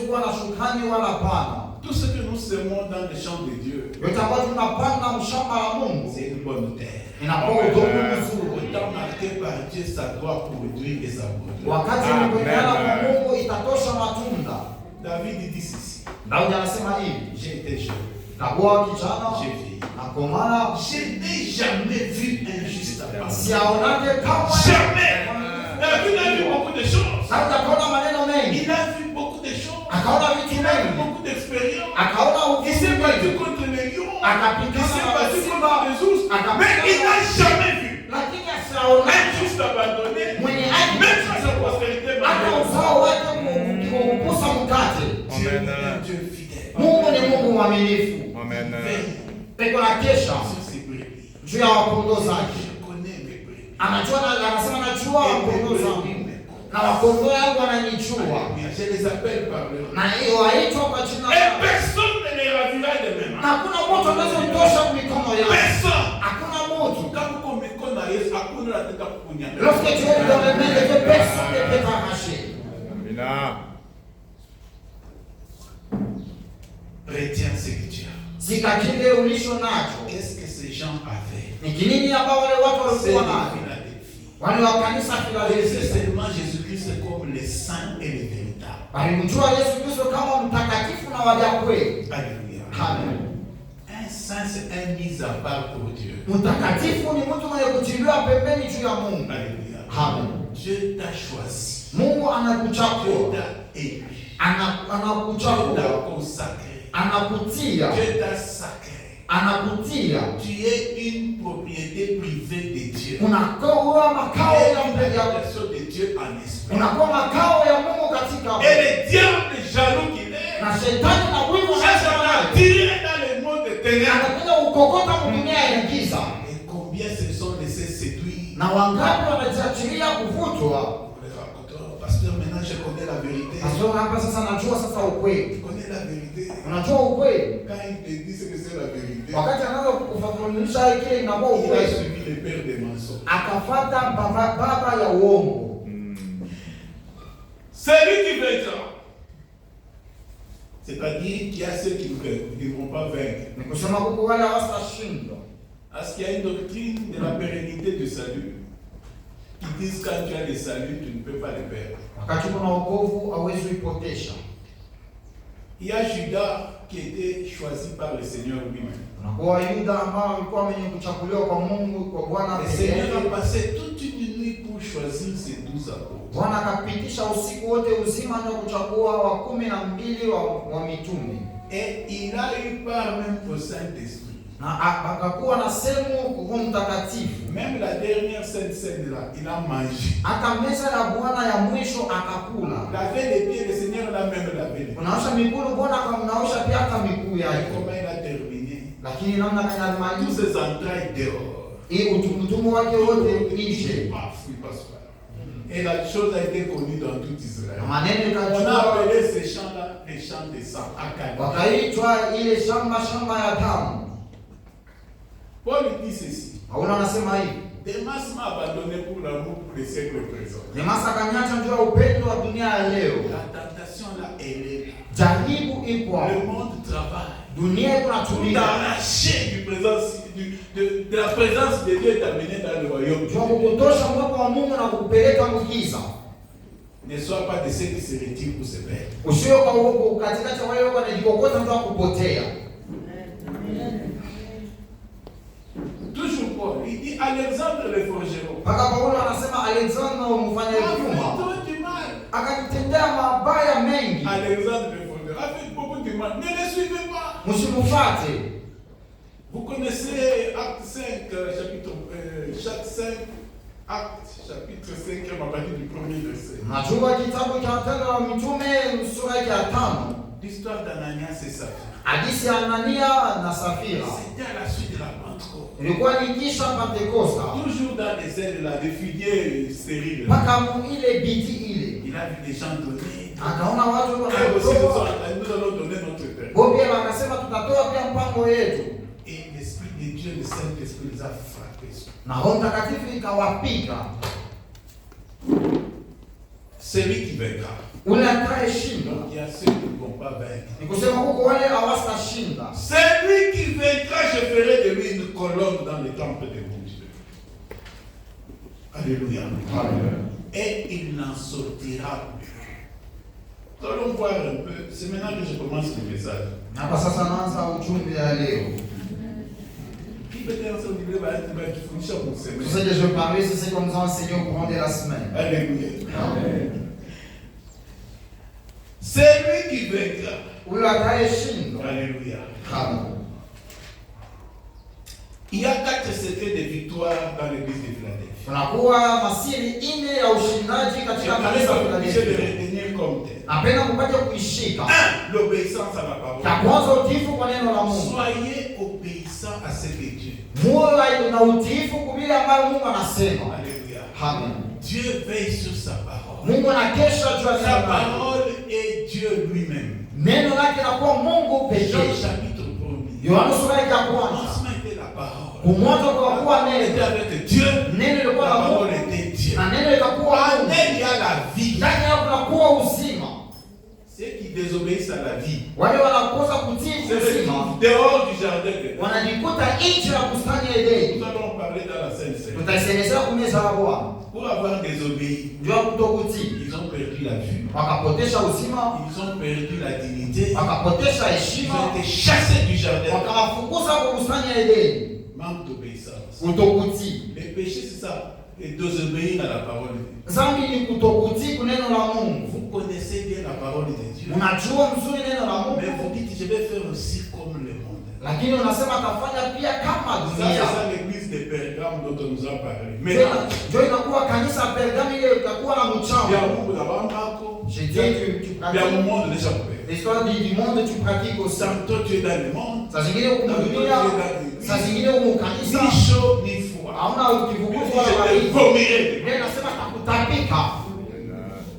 kuwa na shukrani wala pana. Tout ce que nous semons dans les champs de Dieu, Yote ambayo tunapanda mshamba la Mungu c'est une bonne terre. inakuwa udongo mzuri. Autant marqué par Dieu, ça doit produire et ça produit. Wakati unapoendana kwa Mungu itatosha matunda. David dit ceci. Daudi anasema hivi, J'étais jeune, nakuwa kijana j'ai vieilli. na komana Je n'ai jamais vu un juste à part. siaonake kama Jamais. David a vu beaucoup de choses. Daudi akaona maneno mengi, Il a vu beaucoup de choses. akaona vitu Il a vu mengi, beaucoup d'expériences. akaona Il s'est battu ufundi, contre les lions. Il akapigana s'est na battu simba, contre les ours. Mais il n'a jamais vu lakini un asiaona juste abandonné. mwenye haki Même si sa prospérité hata malheureuse. uzao wake kukusa mkate. Dieu Amen. est un Dieu fidèle. Mungu ni Mungu mwaminifu, Amen. Veille peko na kesha sur ses brebis. juu ya wapondoo zake. Je connais mes brebis. Anajua, anasema najua Et mes wapondoo zangu brebis me connaissent. Na wakondoo yangu wananijua. Je les appelle par leur nom. Na hiyo waitwa kwa jina Et langu. personne ne les ravira de mes mains. Na hakuna mtu anayetosha mikono yangu. Personne. Hakuna mtu. Kama uko mikono ya Yesu hakuna anataka kukunyang'anya. Lorsque tu es dans les mains de Dieu, personne ne peut t'arracher. Amina. Retiens ce que tu as. Zika kile ulicho nacho. Qu'est-ce que ces gens avaient? Ni kinini ambao wale watu C'est walikuwa de nacho? Philadelphie. Wale wa kanisa C'est Philadelphia. seulement Jésus-Christ comme le saint et le véritable. Walimjua Yesu Kristo kama mtakatifu na wa kweli. Alléluia. Amen. Un saint, c'est un mis à part pour Dieu. Mtakatifu ni mtu mwenye kutiliwa pembeni juu ya Mungu. Alléluia. Amen. Dieu t'a choisi. Mungu Dieu anakuchagua. t'a élu. Dieu Anakuchagua. t'a consacré. Anakutia. Dieu t'a sacré. Anakutia. Tu es une propriété privée de Dieu. Unakuwa Tu makao es ya une Mungu. habitation de Dieu en esprit. Unakuwa makao ya Mungu katika. Et le diable jaloux qu'il est, Na shetani na wivu cherche à tirer dans le monde de ténèbres. anakuja ukokota dunia ya giza. Et combien se sont laissés séduire? Na wangapi wanajiachilia kuvutwa? Le raconteur, pasteur, maintenant je connais la vérité. Pastor, hapa sasa najua sasa Tu ukweli. connais la vérité. Unajua ukweli? Quand il te dit ce que c'est la vérité, Wakati anaanza kufafanulisha kile inakuwa il a ukweli. suivi le père des mensonges. Akafuata baba ya uongo. Celui qui vaincra, c'est-à-dire qu'il y a ceux qui ne vont pas vaincre. Ni kusema huko wale hawastashindwa. Parce qu'il y a une doctrine de la pérennité du salut qui disent quand tu as le salut, tu ne peux pas le perdre. Wakati kuna wokovu hauwezi kuipotesha. Il y a Judas qui était choisi par le Seigneur lui-même. Unakuwa Yuda ambao walikuwa wenye kuchaguliwa kwa Mungu, kwa Bwana. Le Seigneur a passé toute une nuit pour choisir ses 12 apôtres. Bwana akapitisha usiku wote uzima na kuchagua wa 12 wa mitume. Et il a eu part même au Saint-Esprit. Na akakuwa na sehemu Roho Mtakatifu. Même la dernière sainte scène là, il a mangé. Hata meza ya Bwana ya mwisho akakula. Laver les pieds, le Seigneur l'a même lavé les pieds. Unaosha miguu, Bwana akamnaosha pia hata miguu Et yake. comment il a terminé? Lakini namna gani Tous alimaliza? ses entrailles dehors. Utumu wake wote nje. Paf, il passe pas. Et la chose a été connue dans tout Israël. Maneno On a ikachukua, appelé ces champs-là les champs de sang. Akali. wakaitwa ile shamba ya damu. Paul dit ceci. Paulo anasema hivi. Demas m'a abandonné pour l'amour pour les siècles présents. Demas akaniacha njoo ya upendo wa dunia ya leo. La tentation là, elle est là. Jaribu iko hapo. Le monde travaille. Dunia Tout kunatumika. arraché de la présence de Dieu est amené dans le royaume. Jua kukutosha mwako wa Mungu na kukupeleka mkiza. Ne sois pas de ceux qui se retirent pour se perdre. Usiwe kwa huko katikati ya wale wanajikokota ndio kupotea. Toujours Paul, il dit Alexandre le forgeron. Paka Paulo anasema Alexander mfanya vyuma Tout du mal. akatendea mabaya mengi. Alexandre le forgeron a fait beaucoup de mal. Ne le suivez pas. Msimfuate. Vous connaissez Acte 5, chapitre 5, Acte chapitre 5, à partir du premier verset. Najua kitabu cha Matendo ya Mitume sura ya 5. L'histoire d'Ananias et Saphira. Hadithi ya Anania na Safira. C'était à la suite de la Pentecôte. Ilikuwa ni kisha Pentekosta. Toujours dans les ailes là, des figuiers stériles. Paka ile bidii ile. Il a vu des gens donner. Akaona watu Et aussi, wanatoa. nous allons donner notre père. Bobia wakasema tutatoa pia mpango yetu. Et l'Esprit de Dieu, le Saint-Esprit, les a frappés. Na Roho Mtakatifu ikawapiga. Celui qui vaincra. Ule atakayeshinda. Donc il y a ceux qui ne vont pas vaincre. Ni kusema huko wale hawastashinda. Celui qui vaincra, je ferai de lui une colonne dans le temple de mon Dieu. Alléluia. Et il n'en sortira plus. Nous allons voir un peu. C'est maintenant que je commence le message. Hapa sasa naanza ujumbe ya leo. Qui peut être ensemble, il va finir pour Tout semaine. ce que je parlais, c'est ce qu'on nous a enseigné au courant de la semaine. Alléluia. Amen. C'est lui qui vaincra. Ule atakayeshinda. Alléluia. Amen. Il y a 4 secrets de victoire dans l'église de Philadelphie. Kunakuwa masiri ine ya ushindaji Je katika n'arrive kanisa pas la obligé de Philadelphia. retenir comme tel. Napenda kupata kuishika. 1. L'obéissance à la Ya parole. kwanza utiifu kwa neno la Mungu. Soyez obéissants à ce que Dieu. Muwe na utiifu kwa vile ambayo Mungu anasema. Alléluia. Amen. Dieu veille sur sa parole. Mungu anakesha juu ya Sa neno lake. parole est Dieu lui-même. Neno lake linakuwa Mungu Jean pekee. chapitre 1er. Yohana sura ya kwanza. Commencement était la parole. Kumwanzo kukakuwa Elle était neno. avec Dieu. Neno lilikuwa La na parole Mungu. était Dieu. Na neno likakuwa En Mungu. elle, il y a la vie. Ndani yao kunakuwa uzima. Ceux qui désobéissent à la vie Wale wanakosa kutii se uzima retrouvent dehors du jardin de Dieu. wanajikuta nje ya bustani ya Edeni. Nous allons parler dans la Sainte Seine. Tutaisemesha kumeza la Bwana. Pour avoir désobéi, Ndio kutokutii. ils ont perdu la vue. Wakapotesha uzima, Ils ont perdu la dignité. wakapotesha Ils heshima, ont été chassés du jardin. wakawafukuza kwa bustani ya Edeni. Manque d'obéissance. Kutokutii. Le péché, c'est ça. Et désobéir à la parole de Dieu. Dhambi ni kutokutii kuneno la Mungu. Vous connaissez bien la parole de Dieu. Unajua mzuri neno la Mais vous Mungu, dites, je vais faire aussi comme le monde. lakini unasema atafanya pia kama Ça, c'est dunia. ça l'église de Pergame dont on nous a parlé. Tena Maintenant, ndio inakuwa kanisa Pergamo ile itakuwa na il y a mchango. beaucoup d'abandako. J'ai Il dit y a tu un pratiques monde déjà coupé. l'histoire du monde tu pratiques aussi. Tantôt tu es dans le monde, Saa zingine huko dunia, saa zingine huko kanisa, ni chaud ni froid. hauna ukivugutu Je wala te baridi. vomirai. Ndio nasema takutapika.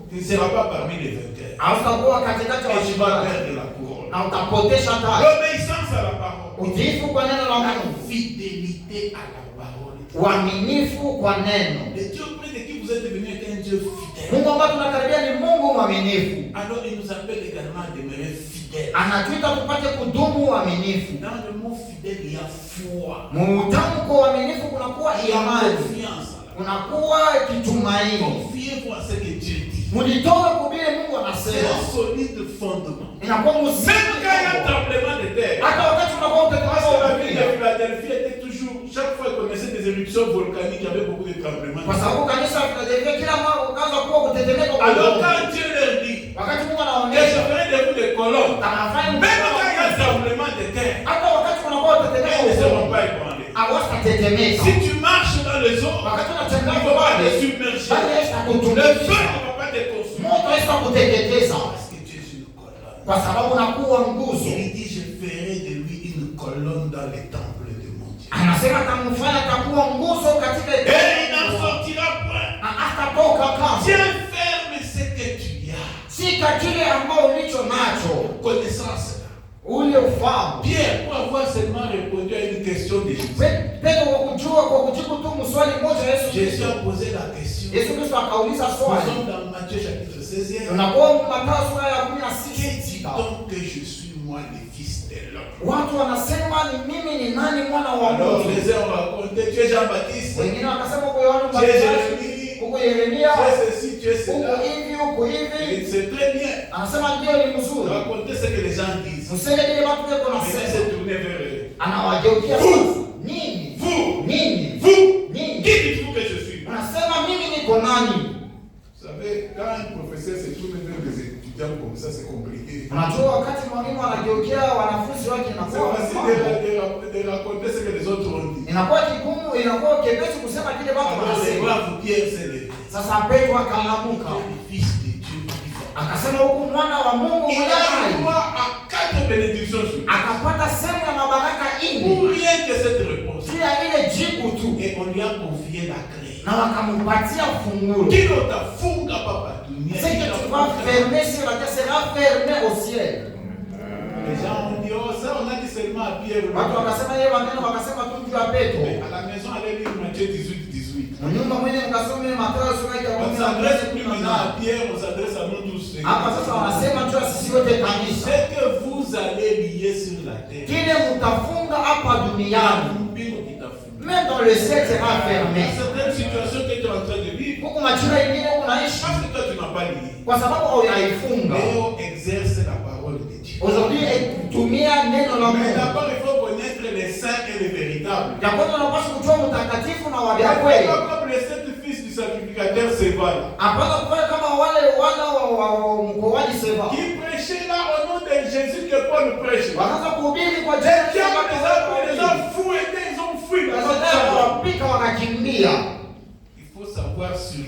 Tu ne seras pas parmi les vainqueurs. Hautakuwa katikati ya Et tu vas washindani perdre la couronne. na utapotesha taji. L'obéissance à la parole. Utiifu kwa neno la La Mungu, fidélité à la parole. uaminifu kwa neno. Le Dieu auprès de qui vous êtes devenu est un Dieu fidèle. Mungu ambaye tunakaribia ni Mungu mwaminifu. Alors il nous appelle également à demeurer fidèles. Anatuita tupate kudumu uaminifu. Dans le mot fidèle, il y a foi. Mutamko uaminifu kunakuwa Il y a imani, confiance. kunakuwa kitumaini. Confiez-vous à ce que Dieu dit. Mlitoka kubile Mungu C'est anasema. un solide fondement. Inakuwa Même msingi. quand il y a un tremblement de terre. Hata wakati unakuwa Parce que la ville utetemeko de Philadelphie était toujours, chaque fois qu'il connaissait des éruptions volcaniques, il y avait beaucoup de tremblements. kwa sababu kanisa la Philadelphia kila mara ukaanza kuwa kutetemeka kwa Alors udongo. quand Dieu leur dit Wakati Mungu que je anaonyesha ferai de vous des colonnes, anafanya même quand il y a un tremblement de terre, hata wakati unakuwa utetemeka elles ne seront udongo pas ébranlées. hawatatetemeka. Si tu marches dans les eaux, Wakati il unatembea ne kwa faut pas maji, te submerger. bali Yesu Le feu akutumikisha. ne va pas te consumer. Moto Yesu akuteketeza Parce que tu es une colonne. kwa sababu unakuwa nguzo. Il dit, je ferai de lui une colonne dans les temples de mon Dieu. Anasema atamfanya atakuwa nguzo katika Et il n'en hekalu sortira point. na hatatoka kamwe. Tiens ferme ce que tu as. Shika kile ambao ulicho nacho, Connaissance. ule ufahamu. Pierre, pour avoir seulement répondu à une question de Jésus, Petro kwa kujua, kwa kujibu tu mswali moja Yesu Jésus Kristo. a posé la question. Yesu Kristo akauliza Nous swali. sommes dans Matthieu chapitre 16. Unakuwa Mathayo sura ya Que dit 16. donc que je suis moi le fils de l'homme? Watu wanasema ni mimi ni nani mwana wa Alors Mungu. les uns ont raconté, tu es Jean-Baptiste, Wengine wakasema kwa Yohana tu es Mbatizaji, Jérémie, huko Yeremia, tu es ceci, tu es huko cela. hivi, huko Et hivi. c'est très bien. Anasema ndio ni mzuri. Racontez ce que les gens disent. Msele vile watu wako Mais il nasema. s'est tourné vers eux. Anawageukia Vous. sasa. Nini? Vous, Nini? vous, Nini? qui dites-vous que je suis? Unasema mimi niko nani? Vous savez, quand un professeur se tourne vers des étudiants comme ça, c'est compliqué. Unajua wakati mwalimu anageukia wanafunzi wake C'est inakuwa facile de raconter ce que les autres ont dit. inakuwa kigumu, inakuwa kepesi kusema kile watu Alors les wanasema. braves Pierre s'est levé. Sasa Petro akalamuka Tu es le fils de Dieu vivant. akasema, huku mwana wa Mungu Il mwenye a hai droit à 4 bénédictions sur lui. akapata sehemu ya mabaraka Pour ini rien que cette réponse. juu ya ile jibu tu, Et on lui a confié la clé. na wakampatia fungulo. Qui n'otafunga papa dunia. Ce que tu vas fermer sur la terre sera fermé au ciel. Les gens ont dit, oh ça on a dit seulement à Pierre. Watu wakasema yeye maneno, wakasema tu juu ya Petro. Mais à la maison, allez lire Matthieu 18, 18. Mnyumba mwenye mkasome Mathayo sura ya On ne s'adresse plus maintenant à Pierre, on s'adresse à nous tous. hapa sasa wanasema tu sisi wote kanisa, Ce que vous allez lier sur la terre. kile mtafunga hapa duniani, Mbingu kitafunga. même dans le ciel sera Il y fermé. a certaines situations que tu es en train de vivre. Huku majira ingine unaishi Parce que toi tu n'as pas lié. kwa sababu hauifunga. Léo exerce la parole de Dieu. Aujourd'hui tumia neno la Mais Mungu. d'abord il faut connaître les saints et les véritables. Ya kwanza unapaswa kujua mtakatifu na wa Il vya faut kweli. pas comme les 7 fils du sacrificateur Séval. Hapana kufanya kama wale wana wa mkoaji Seva. Qui prêchaient là au nom de Jésus que Paul prêche. Wakaanza kuhubiri kwa jina Les la diables les Yesu. ont fouettés, ils ont fui. Wakapika wakakimbia. Il faut savoir sur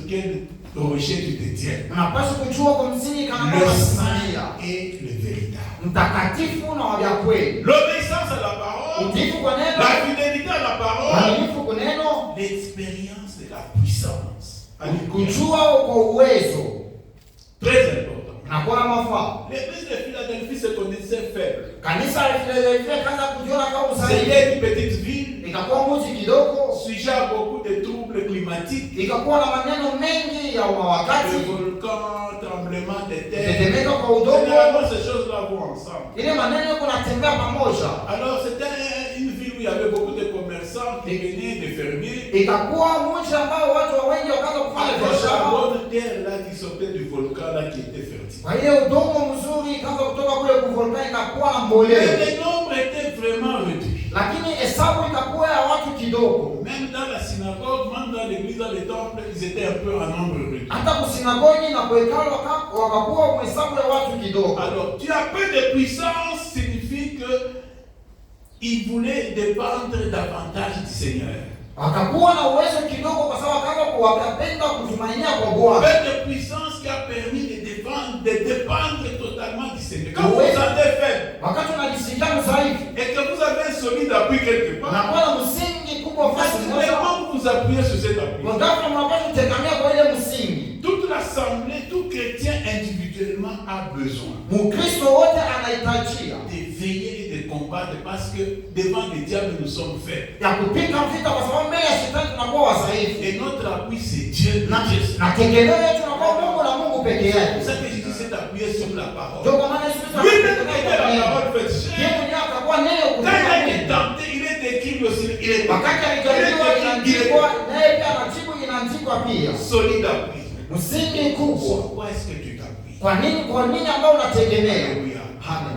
quel rocher tu te tiens. Unapaswa kujua kwa msingi kana Le kwa saint et le véritable. mtakatifu na wa vya kweli. L'obéissance à la parole, Utiifu kwa neno, la fidélité à la parole, uaminifu kwa neno, l'expérience de la puissance Kujua kwa uwezo. Très important. Na kwa mafaa. L'église de Philadelphie se connaissait faible. Kanisa la Philadelphia kaanza kujiona kama udhaifu. C'était une petite ville. Ikakuwa mji kidogo. Sujet à beaucoup de troubles climatiques. Ikakuwa na maneno mengi ya wakati. Le volcan, tremblement de terre. Tetemeko kwa udongo. Généralement ces choses-là vont ensemble. Ile maneno yako natembea pamoja. Alors c'était une ville où il y avait beaucoup de commerçants qui venaient, des fermiers. Ikakuwa mji ambao watu wengi wakaanza kufanya biashara. La bonne terre là qui sortait du volcan là qui était fertile. Kwa hiyo udongo mzuri ikaanza kutoka kule kwa volcan ikakuwa na mbolea. Le nombre était vraiment réduit. Lakini hesabu ikakuwa ya watu kidogo. Même dans la synagogue, même dans l'église, dans les temples, ils étaient un peu en nombre réduit. Hata kusinagogi na kwa hekalu wakakuwa hesabu ya watu kidogo. Alors, tu as peu de puissance signifie que il voulait dépendre davantage du Seigneur. Akakuwa na uwezo kidogo kwa sababu akaanza kuwapenda kutumainia kwa Bwana. Peu de puissance qui a permis de dépendre totalement du Seigneur. Quand vous êtes faible, wakati unajisikia mdhaifu, et que vous avez un solide appui quelque part, na kwa msingi kubwa fasi moja, comment vous appuyez sur cet appui? Wakati mnapaswa kutegemea kwa ile msingi. Toute l'assemblée, tout chrétien individuellement a besoin. Mkristo wote anahitajia de veiller et de combattre parce que devant le diable nous sommes faibles. Ya kupika vita kwa sababu mbele ya shetani tunakuwa wadhaifu. Et notre appui c'est Dieu. Na tegemeo letu tunakuwa Mungu na Mungu peke yake. C'est ça que je dis, c'est appuyé sur la parole. Ndio kwa maana Yesu Kristo la parole fait chair. Yeye mwenyewe akakuwa neno Quand il a été tenté, il est écrit aussi, il est wakati alijaribiwa inaandikwa naye pia anajibu inaandikwa pia. Solide appui. Msingi kubwa. Pourquoi est-ce que tu t'appuies? Kwa nini ambao unategemea?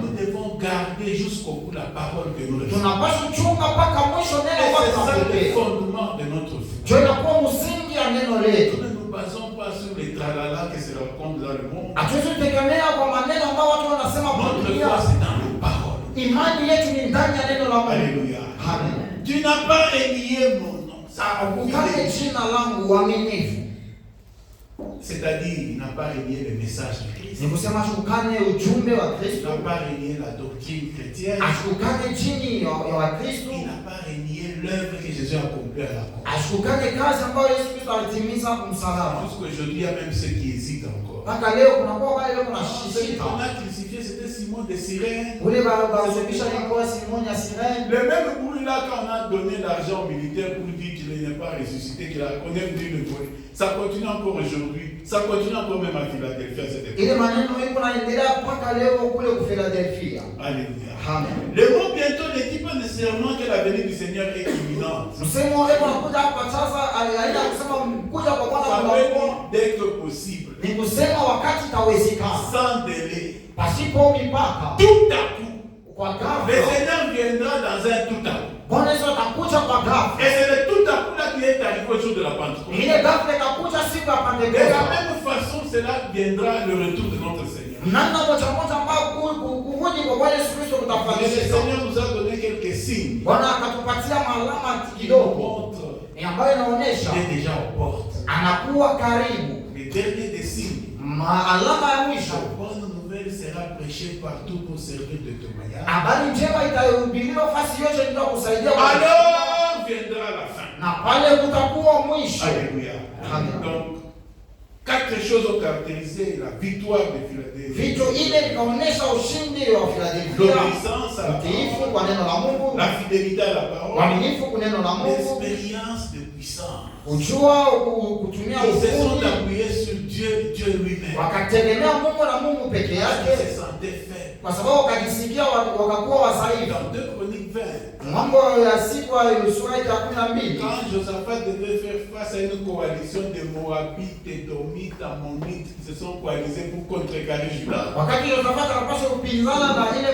Nous devons garder jusqu'au bout la parole que nous recevons. Tunapaswa kuchunga mpaka mwisho neno C'est ça le tunapokea. fondement de notre foi. Ndio inakuwa msingi ya neno letu. Nous ne nous basons pas sur les tralala qui se rencontrent dans le monde. Hatuwezi kutegemea kwa maneno ambayo watu wanasema kwa Notre dunia. foi c'est dans la parole. Imani yetu ni ndani ya neno la Mungu. Alléluia. Amen. Tu n'as pas renié mon nom. Ça a Ukane jina langu uaminifu. C'est-à-dire, il n'a pas renié le message de Christ. Ni kusema tukane ujumbe wa Il Kristo. n'a pas renié la doctrine chrétienne. Ashukane chini ya Kristo. Il n'a pas renié l'œuvre que Jésus a accomplie à la croix. Ashukane kazi ambayo Yesu Kristo alitimiza kumsalaba. Jusqu'aujourd'hui, il y a même ceux qui hésitent encore. Mpaka leo kunakuwa wale leo kuna Celui shishika. qu'on a crucifié, c'était Simon de Cyrène. Ule bauzebisha ilikuwa Simoni ya Sirene. Le même bruit là, quand on a donné l'argent aux militaires pour dire qu'il n'est pas ressuscité, qu'on est venu le voler. Ça continue encore aujourd'hui. Ça continue encore même à Philadelphie à cette époque. Ile maneno iko naendelea mpaka leo kule ku Philadelphia. Alléluia. Amen. Le mot bientôt ne dit pas nécessairement que la venue du Seigneur est imminente. Msemo eko nakuja hapa sasa aina kusema kuja kwa Bwana Ça kwa veut dire dès que possible. ni kusema wakati itawezekana. Sans délai. Pasipo mipaka. Tout à coup. Kwa Le ghafla. Seigneur viendra dans un tout à coup. Bwana Yesu atakuja kwa ghafla. Et c'est le tout à coup là qui est arrivé au jour de la Pentecôte. Ile ghafla itakuja siku ya De la Pentekoste. même façon, cela viendra le retour de notre Seigneur. Namna moja moja ambao kurudi kwa Bwana Yesu Kristo Et le kutafanyika. Seigneur nous a donné quelques signes. Bwana akatupatia malama Qui nous kidogo. montrent Ni ambayo inaonyesha qu'il est déjà aux portes. anakuwa karibu. Le dernier des signes. Alama ya La mwisho. bonne nouvelle sera prêchée partout pour servir de témoignage. Habari njema itahubiriwa fasi yote ndio kusaidia. Alors viendra la fin. Na pale kutakuwa mwisho. Alléluia. Amen. Donc, quatre choses ont caractérisé la victoire de Philadelphie. Vitu ile vikaonyesha ushindi wa Philadelphia. L'obéissance à la Utiifu parole, kwa neno la Mungu. la fidélité à la parole, Uaminifu kwa neno la Mungu. l'expérience de puissance. Kujua kutumia Ils se sont ufundi. appuyés sur Dieu lui-même. Wakategemea Mungu na Mungu peke Ils yake. se sentaient faibles. Kwa sababu wakajisikia wakakuwa wadhaifu. Dans 2 Chroniques 20, Mambo ya siku ya sura ya 12. quand Josaphat devait faire face à une coalition de Moabites, Édomites, Ammonites qui se sont coalisés pour contrecarrer Juda, Wakati Yosafati anapaswa kupinzana na ile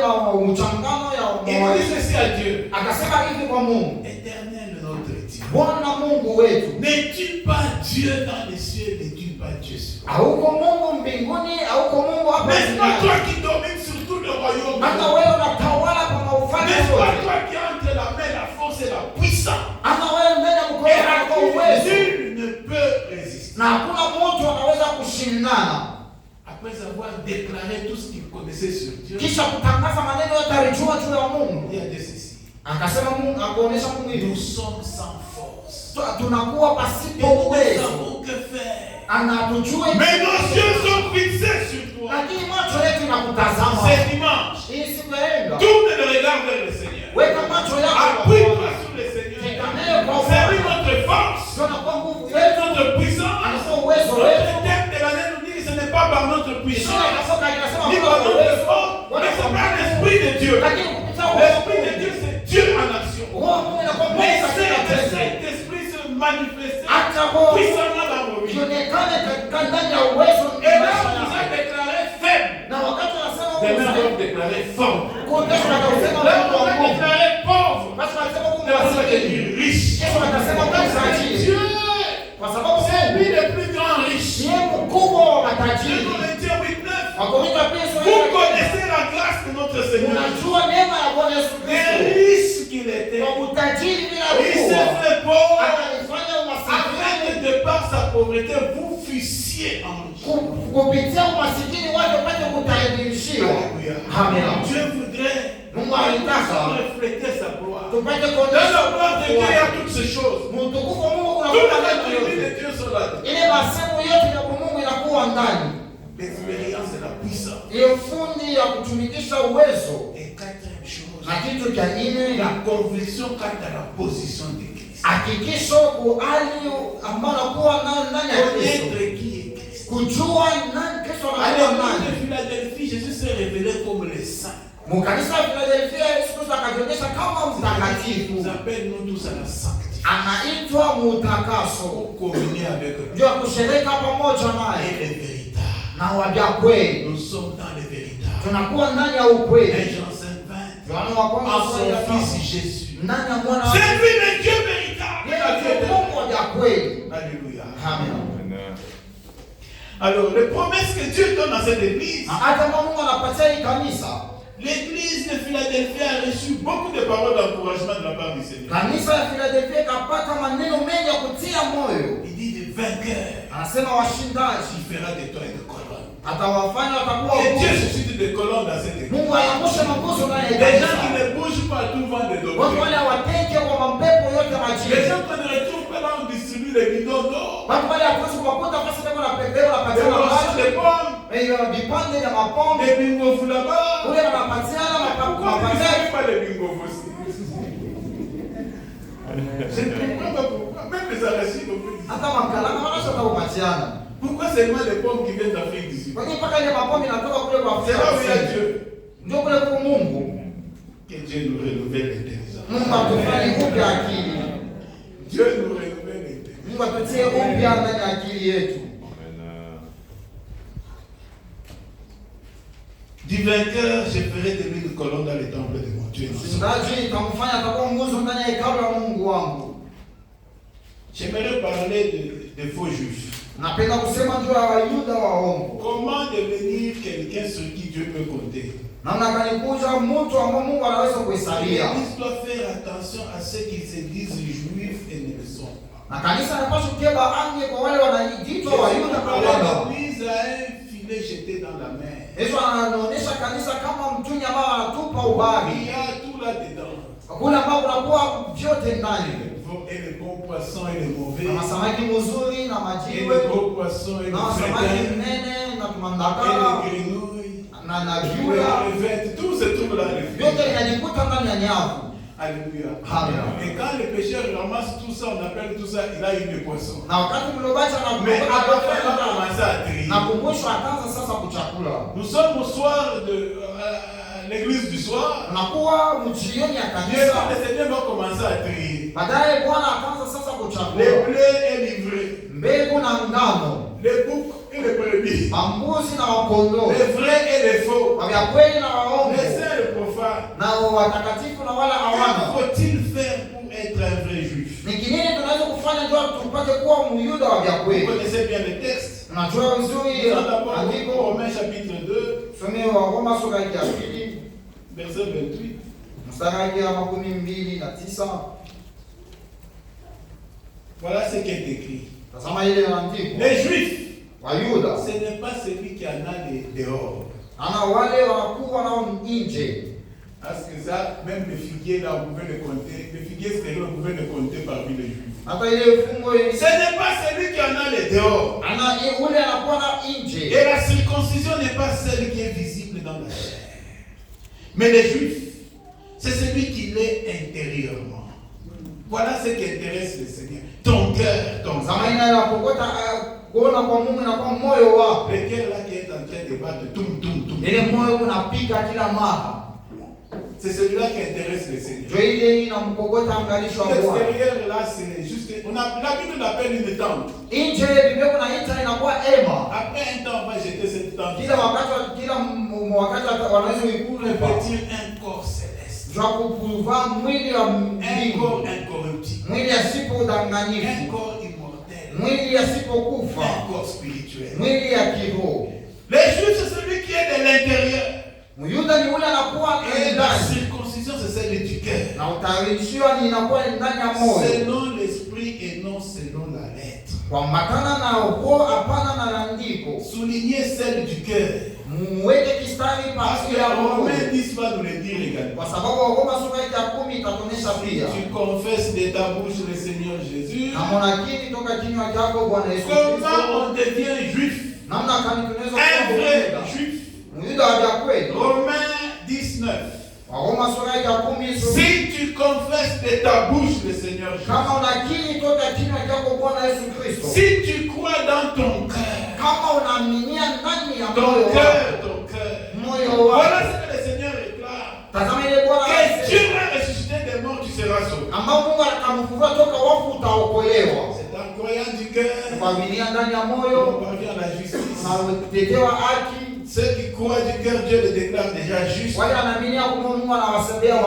mchangano ya il dit ceci à Dieu: akasema hivi kwa Mungu, Éternel notre Dieu, Bwana Mungu wetu, n'es-tu pas Dieu dans les cieux, n'es-tu pas Dieu sur la terre? hauko Mungu mbinguni, hauko Mungu hapa N'est-ce pas duniani? toi qui domines sur tout le royaume? Hata wewe unatawala kwa ufalme N'est-ce pas wote. toi qui as entre la main la force et la puissance? Hata wewe mbele ya mkono Et à wako qui uwezo. nul ne peut résister. Na hakuna mtu anaweza kushindana. Après avoir déclaré tout ce qu'il connaissait sur Dieu, Kisha kutangaza maneno yote alijua juu ya Mungu. il a dit ceci: Akasema Mungu akaonyesha Mungu nous hivi. sommes sans force. Tunakuwa Et pasipo nous ne uwezo. savons que faire. anatujua, mais nos yeux sont fixés sur toi. lakini macho yetu yanakutazama. C'est dimanche. Hii siku yaenda, Tourne le regard vers le Seigneur. weka macho yako, Appuie-toi sur le Seigneur. C'est lui notre force. tunakuwa nguvu C'est yetu, notre puissance. anasema uwezo Notre wetu. thème de l'année nous dit que ce n'est pas par notre puissance, Ishara inasema inasema ni par notre force, mais c'est par l'Esprit de Dieu. lakini kupitia L'Esprit de Dieu, c'est Dieu en action. Roho Mungu inakuwa Laissez katika le tendo. Saint-Esprit se manifester Acha Roho puissamment dans vos vies. kionekane katika ndani ya uwezo Et là, on vous a déclaré faible. na wakati wanasema Demain, on va vous déclarer fort. kuondesha na kusema Là, Mungu on wa va nguvu. déclarer pauvre. Basi wanasema Mungu Là, on va masikini. devenir riche. Kesho watasema Mungu C'est tajiri. Dieu. Kwa sababu C'est Mungu lui le plus grand riche. ndiye mkubwa wa 2 matajiri. Corinthiens 8:9. Wakorintho pia sura Vous ya connaissez la grâce de notre Seigneur. unajua neema ya Bwana Yesu Les Kristo. riches qu'il était. Kwa utajiri bila Il s'est ukubwa. fait pauvre Akalifanya umasikini. afin que de par sa pauvreté, vous fussiez enrichis. Kupitia umasikini wake upate kutairishiwa. Amen. Dieu voudrait Mungu alitaka refléter sa gloire. tupate Dans kuonyesha la gloire de Dieu, il y a toutes ces choses. mtukufu wa Mungu kuna Toutes kuta les vitu attributs yote. de Dieu sont là. Ile masemo yote ya Mungu inakuwa ndani. L'expérience et la puissance. Ile fundi ya kutumikisha uwezo. Et quatrième chose, Na kitu cha nne, la conviction quant à la position de Christ. hakikisho kuhali ambao nakuwa ndani ya Kristo. Connaître qui est Christ. Kujua nani Kristo À anakuwa l'église nani. de Philadelphie, Jésus s'est révélé comme le saint. Mukanisa la Philadelphia Yesu Kristo akajionyesha kama Il mtakatifu. nous appelle nous tous à la sanctification. Anaitwa mutakaso. Pour communier avec Dieu. Ndio kushirika pamoja Et naye les véritables. na wajia kweli. Nous sommes dans les véritables. Tunakuwa ndani ya 1 ukweli. Jean 5:20. Yohana wa kwanza En sura ya son tano. Fils Jésus. Ndani ya mwana wa C'est lui le Dieu véritable. Yeye La Dieu ndiye Mungu éternel. wa kweli. Alléluia. Amen. Alors, les promesses que Dieu donne à cette église, Hata kama Mungu anapatia hii kanisa, l'église de Philadelphie a reçu beaucoup de paroles d'encouragement de la part du Seigneur. kanisa ya Philadelphia ikapata maneno mengi ya kutia moyo. Il dit des vainqueurs. Anasema washindaji Il fera de toi une colonne. atawafanya watakuwa Et Dieu nguzo. suscite des colonnes dans cette église. Mungu ayangushe maguzo ndani ya Des gens qui kanisa. ne bougent pas à tout vent de Watu doctrine. wale hawateke kwa mapepo yote Les majini. gens qu'on ne retrouve pas là, on distribue les bidons d'or. Watu wale hakuwezi kuwakuta fasi kama na pembeo Des wanapatiana morceaux de maji. pommes, Vipande vya mapombe. des bingos là-bas. Kule wanapatiana Pourquoi on ne mapatano. distribue pas les bingos aussi? Je ne comprends pas pourquoi. Même les arachides, on peut dire. Hata makalanga wanashoka kupatiana. Pourquoi seulement les pommes qui viennent d'Afrique d'ici? Kwa nini mpaka ile mapombe inatoka kule kwa C'est là où il y a Afrika? Dieu. Ndio kule kwa Mungu. Que Dieu nous renouvelle l'intelligence. Mungu atufanye upya akili. Dieu nous renouvelle l'intelligence. Mungu atutie upya ndani ya akili yetu. Du vainqueur, je ferai de lui une colonne dans le temple de mon Dieu. Mshindaji itamfanya atakuwa nguzo ndani ya hekalu la Mungu wangu. J'aimerais parler de faux juifs. Napenda kusema juu ya Wayuda waongo. Comment devenir quelqu'un sur qui Dieu peut compter? Namna gani kuja mtu ambao Mungu anaweza kuhesabia. L'Église doit faire attention à ceux qui se disent juifs et ne le sont pas. Na kanisa linapaswa kubeba amri kwa wale wanajiitwa Wayuda kwa wale. L'Église a un filet jeté dans la mer. Yesu anaonyesha kanisa kama mtuni ambao anatupa Il ubani. y a tout là-dedans. Kule ambao kunakuwa vyote ndani. Et les bons poissons et les mauvais. Na masamaki mzuri na Et majiwe. les beaux poissons et les Na masamaki frétins. mnene na Et tumandakala les grenouilles. na Et vyura. les crevettes. Tout se trouve là. les Vyote filets. vinajikuta ndani ya nyavu. Alléluia. Amen. Et quand les pêcheurs ramassent tout ça, on appelle tout ça, il a eu des poissons. Na wakati mlobacha Mais na après, on a commencé à trier. na kumwisho ataanza sasa kuchakula. Nous sommes au soir de l'église du soir. Unakuwa mjioni ya Bientôt, kanisa. le Seigneur va commencer à trier. Baadaye Bwana ataanza sasa Les kuchakula. blés et livrés. Mbegu na ngano, Les boucs et les brebis. mambuzi na wakondoo, Les vrais et les faux. wavya kweli na waongo, Les saints et les profanes. na watakatifu na wala Que hawana. faut-il faire pour être un vrai juif? Ni kinini tunaweza kufanya ndio tupate kuwa myuda wa vya Vous kweli? connaissez bien le texte. Unajua vizuri Nous allons d'abord au andiko, Romains chapitre 2, some wa Roma sura ya pili verset 28. mstari ya 29. Voilà ce qui est écrit. Tazama ile andiko. Les juifs, Wayuda ce n'est pas celui qui en a dehors. ana wale wanakuwa nao nje. Parce que ça, même les figuiers là, vous pouvez les compter. Les figuiers stéréo, vous pouvez le compter parmi les Juifs. Ce Ce n'est pas celui qui en a les dehors. Et la circoncision n'est pas celle qui est visible dans la chair. Mais les Juifs, c'est celui qui l'est intérieurement. Voilà ce qui intéresse le Seigneur. Ton cœur, ton cœur. Le cœur là qui est en train de battre, c'est celui-là qui intéresse le Seigneur. L'extérieur là, c'est juste. L'habitude l'appelle une tente. Après un temps, on va jeter cette tente. Revêtir un corps céleste. Un corps incorruptible. Un corps immortel. Un corps spirituel. Les Juifs, c'est celui qui est de l'intérieur. Et la circoncision, c'est celle du cœur. Selon l'esprit et non selon la lettre. Soulignez celle du cœur. Parce que Romains 10 va nous le dire également. Si tu confesses de ta bouche le Seigneur Jésus, comment on devient juif? Un vrai juif. Romains 19. Si tu confesses de ta bouche le Seigneur Jésus, si tu crois dans ton cœur, ton cœur, voilà ce que le Seigneur réclame. Que Dieu va ressusciter des morts, tu seras sauvé. C'est en croyant du cœur qu'on parvient à la justice. Ceux qui croient du cœur, Dieu les déclare déjà justes. Ils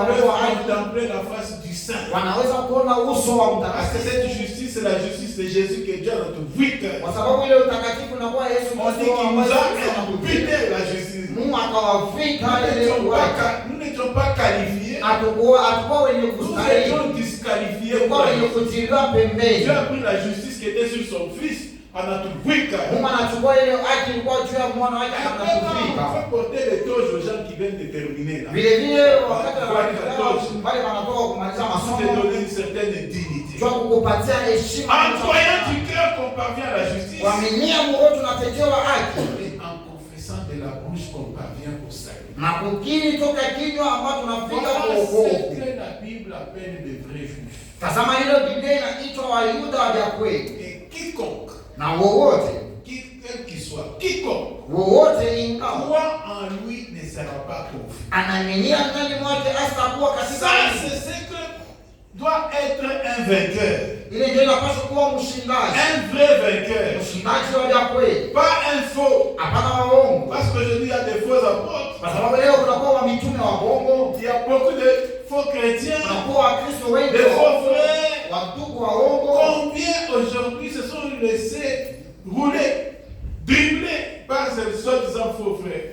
peuvent contempler la face du Saint. Parce que cette justice, c'est la justice de Jésus que Dieu a dans tout vu cœur. On dit qu'il nous a imputé la justice. Nous n'étions pas qualifiés. Nous étions disqualifiés. Dieu a pris la justice qui était sur son fils. On a tout vu cœur. On peut porter les toges aux gens qui viennent de terminer là. Pour te donner une certaine dignité. En croyant du cœur qu'on parvient à la justice. Et en confessant de la bouche qu'on parvient au salut. Voilà ce que la Bible appelle des vrais juifs. Et quiconque, quel qu'il soit, quiconque croit en lui ne sera pas confus. Ça, c'est ce que doit être un vainqueur. Un vrai vainqueur. Pas un faux. Parce que je dis il y a des faux apôtres. Il y a beaucoup de faux chrétiens, des faux frères. Combien aujourd'hui se sont laissés rouler, dribbler par ces soi-disant faux frères?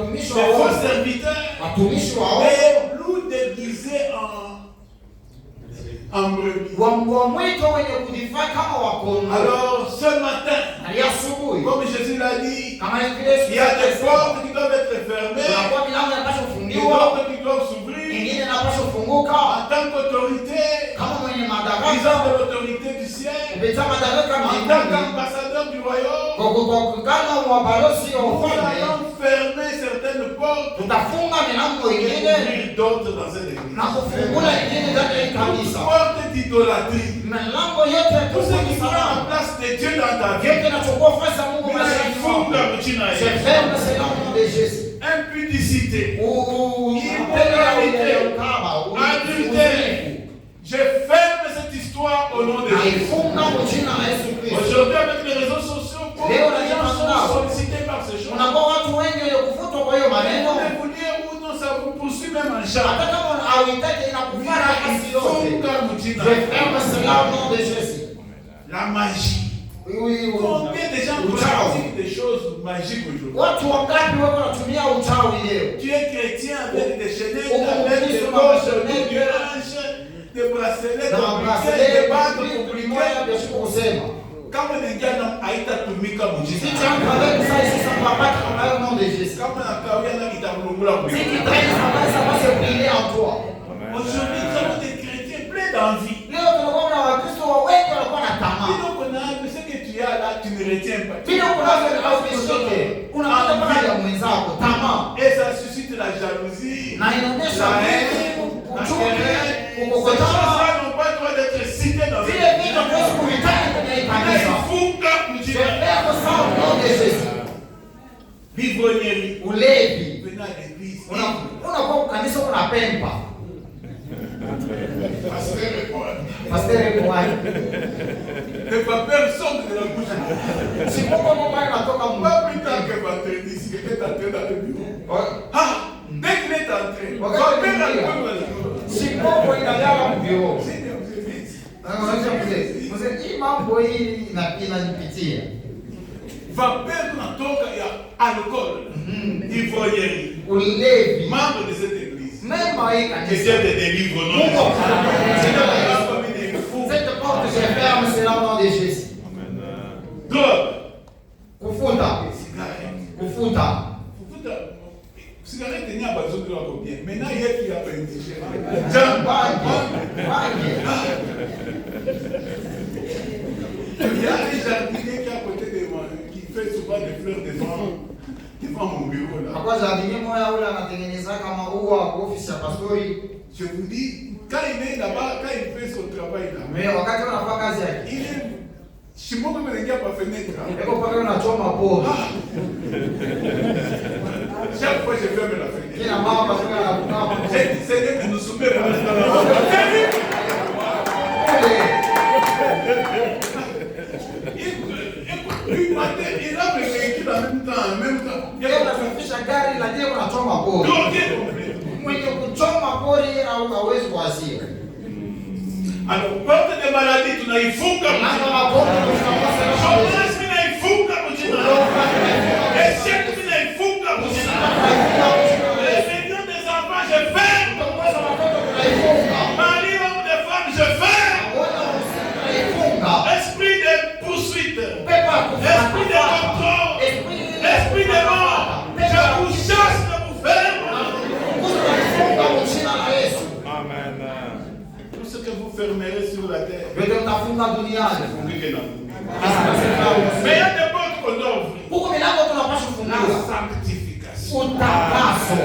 Des faux serviteurs, des loups déguisés en brebis. Alors ce matin, comme Jésus l'a dit, il y a des portes qui doivent être fermées, des portes qui doivent s'ouvrir. En tant qu'autorité, disant de l'autorité du ciel, en tant qu'ambassadeur du royaume, nous allons fermer certaines portes et ouvrir d'autres dans cette église. Porte d'idolâtrie. Tout ce qui sera en place de Dieu dans ta vie, impudicité, immoralité, adultère. Je ferme cette histoire au nom de Jésus. Aujourd'hui, avec les réseaux sociaux, les gens sont sollicités par ces choses. Vous voulez ou non, ça vous poursuit même en charge. La magie. Combien de gens pratiquent des choses magiques aujourd'hui? Tu es chrétien avec des chaînettes, avec des poches, des hanches, des bracelets, des briquets, des bagues compliquées. Kama ningana haitatumika mjini. Kama nakawia na itamlungula mjini. inaonyesha uchungu, Ces kukokotana. choses-là n'ont pas le droit d'être citées dans Vile vitu hatuwezi kuvitaja kwenye hii kanisa. Funga Je kujina. perds ça au nom de Jésus. Bivrognerie. Ulevi. Venez à l'église. Unakuwa kanisa unapempa. Pasteur répond. Pasteur répond. Ne pas personne de la bouche. Si pourquoi maman inatoka Pas plus tard que vendredi, si quelqu'un est entré dans le bureau. Ah, dès qu'il est entré, son père a le si pourquoi inalala mbio. Seigneur, je vais ici. Mzee, hii mambo hii inanipitia. Vapeur natoka ya alcool, ivrognerie. Ulevi. Membre de cette église. Même hii Que kanisa. Dieu te délivre au nom de Mungu Jésus. cette porte je ferme c'est là au nom de Jésus. Drogue. Kufuta. Cigarette. Kufuta. Cigarette n'y a pas besoin de la combien. Maintenant, il y a qui a pas indigène. Bangi. Il y a un jardinier qui est à côté de moi, qui fait souvent des fleurs devant mon bureau là. Kwa jardinier moja ule anatengenezaka maua kwa ofisi ya pastori. Je vous dis, quand il est là-bas, quand il fait son travail là, Mais wakati anafanya kazi yake. il est. Je ne sais pas fenêtre. Eko pale unachoma pori. Chaque fois je ferme la fenêtre. Kila mama pastori anakukaa. J'ai dit, Seigneur, que nous soumets il a le véhicule en même temps. Yeye anasafisha gari lakini unachoma pori. Mwenye kuchoma pori au hawezi kuasia. Alors, porte de maladie, tu n'as eu fou comme ça. Chômage, tu n'as eu fou comme ça. Échec, tu n'as eu fou comme ça. Les millions des enfants, je ferme. Mari, homme de femme, je ferme. Esprit de poursuite. Esprit de contrôle. Esprit de mort. Je vous chasse de vous ferme. Amen. Tout ce que vous fermerez sur la terre. Vyote mtafunga duniani. Mais il y a des portes qu'on doit ouvrir. Huko milango tunapaswa La kufungua. sanctification. Utakaso.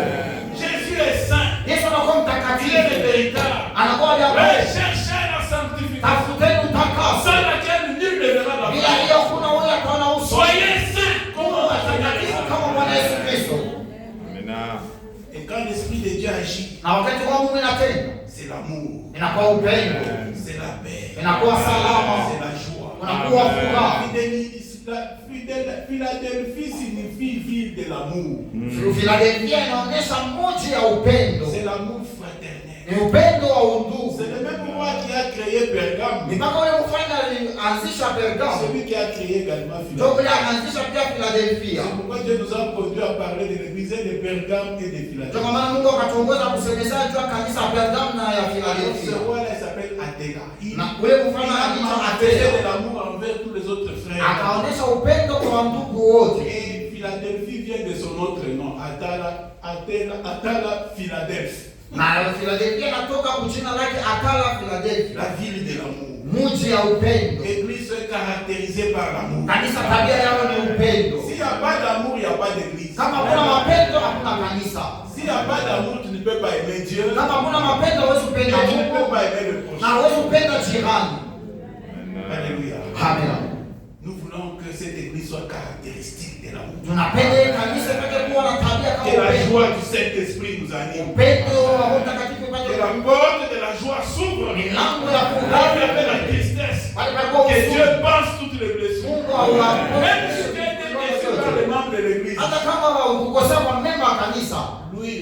Jésus est saint. Yesu anakuwa Il est mtakatifu. le véritable. Anakuwa Mais vya cherchez la sanctification. tafuteni utakaso. Sans laquelle nul ne verra la Bila gloire. hiyo kuna wewe ataona uso. Soyez saints comme Kuwa watakatifu kama Bwana Yesu Kristo. Et quand l'Esprit de Dieu agit, Na wakati wa Mungu inatenda, c'est l'amour, inakuwa upendo, c'est la paix, inakuwa salama, c'est la joie. unakuwa furaha. Philadelphie signifie ville de l'amour. Philadelphia inaonyesha mji ya upendo. C'est l'amour fraternel. Ni upendo wa undugu. C'est le même roi qui a créé Pergame. Ni mpaka ule mfalme alianzisha Pergamo. Celui qui a créé également Ndio Philadelphie. ule anaanzisha pia Philadelphia. C'est pourquoi Dieu nous a conduit à parler de l'église de Pergame et de Ndio Philadelphie. maana Mungu akatuongoza kusemeza juu ya kanisa ya Pergamo na ya Alors, ce Philadelphia. roi-là il s'appelle Athéna. Na ule Il mfalme a anaitwa manifesté de Atena. l'amour envers tous les autres frères. Akaonyesha upendo kwa ndugu wote. Et Philadelphie vient de son autre nom, Atala Philadelphie, Na Philadelphia inatoka kwa jina lake Atala Philadelphia. la ville de l'amour. Mji ya upendo. L'église est caractérisée par l'amour. Kanisa tabia yao ni upendo. S'il n'y a pas d'amour, il n'y a pas d'église. Kama kuna mapendo hakuna kanisa. S'il n'y a pas d'amour, tu ne peux pas aimer Dieu. Kama kuna mapendo huwezi Et kupenda tu ne peux Mungu pas aimer le na prochain. huwezi kupenda jirani. Alléluia. Amen. Nous voulons que cette église soit caractéristique de l'amour. Tunapenda hii kanisa ipate kuwa na tabia kama Que la upendo. joie du Saint-Esprit nous anime. Upendo wa Roho Mtakatifu ipate Que la porte de la joie s'ouvre. milango ya Là où il y furaha. avait la tristesse. Pale palikuwa Que Dieu huzuni. pense toutes les blessures. Mungu awaponye. Même si tu es détesté par les membres de l'église. Hata kama ukosea kwa mema wa kanisa. Lui,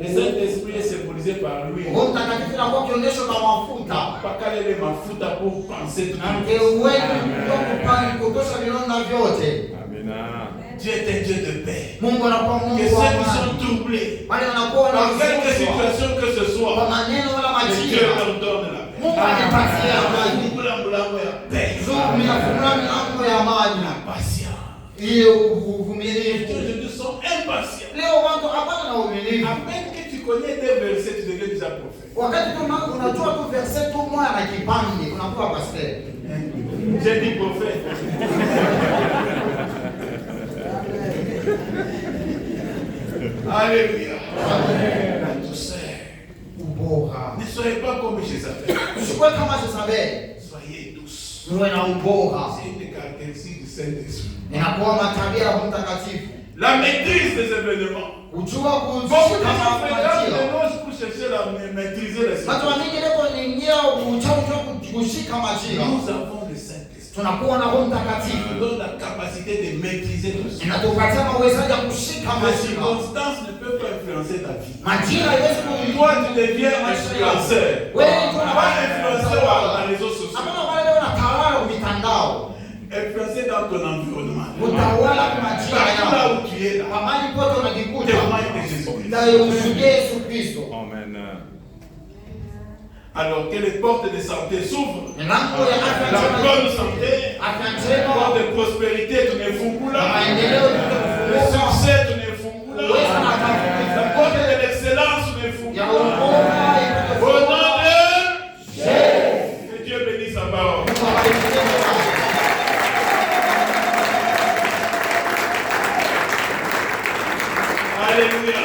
le Saint-Esprit est symbolisé par lui. Roho Mtakatifu anakuwa kionyesho la mafuta. Pakale les mafuta pour penser tout Na le mke wetu ndio kupani kutosha vilonda vyote. Dieu est un Dieu de paix. Mungu anakuwa Que Mungu ceux wa qui amani. sont troublés, Wale wanakuwa na dans quelque huzuni. situation que ce Kwa soit, maneno wala que Dieu majira. leur donne la paix. Mungu anipatie amani. Mungu la mlango ya paix. Mungu ninafungua milango ya amani. La patience. Hiyo Les uvumilivu. gens sont impatients. Leo watu hapana na uvumilivu. À peine que tu connais des versets, tu deviens déjà prophète. Wakati tu unajua tu verset tu moja na kipande unakuwa pastor. J'ai dit prophète. Alléluia. Dans tout ça, Jézabel. Usikue kama Jezabeli. Soyez douce. Uwe na ubora. C'est une des caractéristiques du Saint-Esprit. Inakuwa matabia ya Roho Mtakatifu. La maîtrise des événements. Ujua Beaucoup de gens fréquentent kushika les noces pour chercher à maîtriser les watu situations. wengi leo niingia uchao kushika majira. Nous avons le Saint-Esprit. Tunakuwa na Roho Mtakatifu. Qui nous donne la capacité de maîtriser tout ça. Inatupatia uwezo wa kushika Les majira. circonstances ne peuvent pas influencer ta vie. Majira haiwezi Toi, tu deviens un influenceur. wewe ndio Pas influenceur par les réseaux sociaux. Hapana wale leo wanatawala mitandao. Influencer dans ton environnement. Utawala kwa majira Partout là yao. où tu es là. Kwa mahali pote unajikuta. Témoigne de Jésus-Christ. Ndio ushuhudie Yesu Kristo. Amen. Alors que les portes de santé s'ouvrent. Milango ya afya La njema. bonne santé. Afya La njema. porte de prospérité, tu ne fungula. Maendeleo Le tunafunguka. succès, tu ne fungula. Uwezo na tafuta. La porte de l'excellence, tu ne Ya fungula. ubora Au nom de Jésus. Que Dieu bénisse sa parole. Alléluia.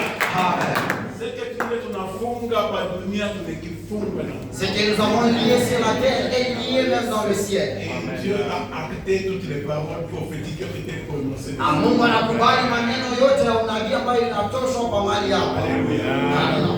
Ce que tu veux, tu n'afunga pas dunia, tu ne kifunga na. Ce que nous avons lié sur la terre est lié même dans le ciel. Et Dieu a acté toutes les paroles prophétiques qui ont été prononcées. Na Mungu anakubali maneno yote ya unabii ambayo inatoshwa kwa mali yako. Alléluia.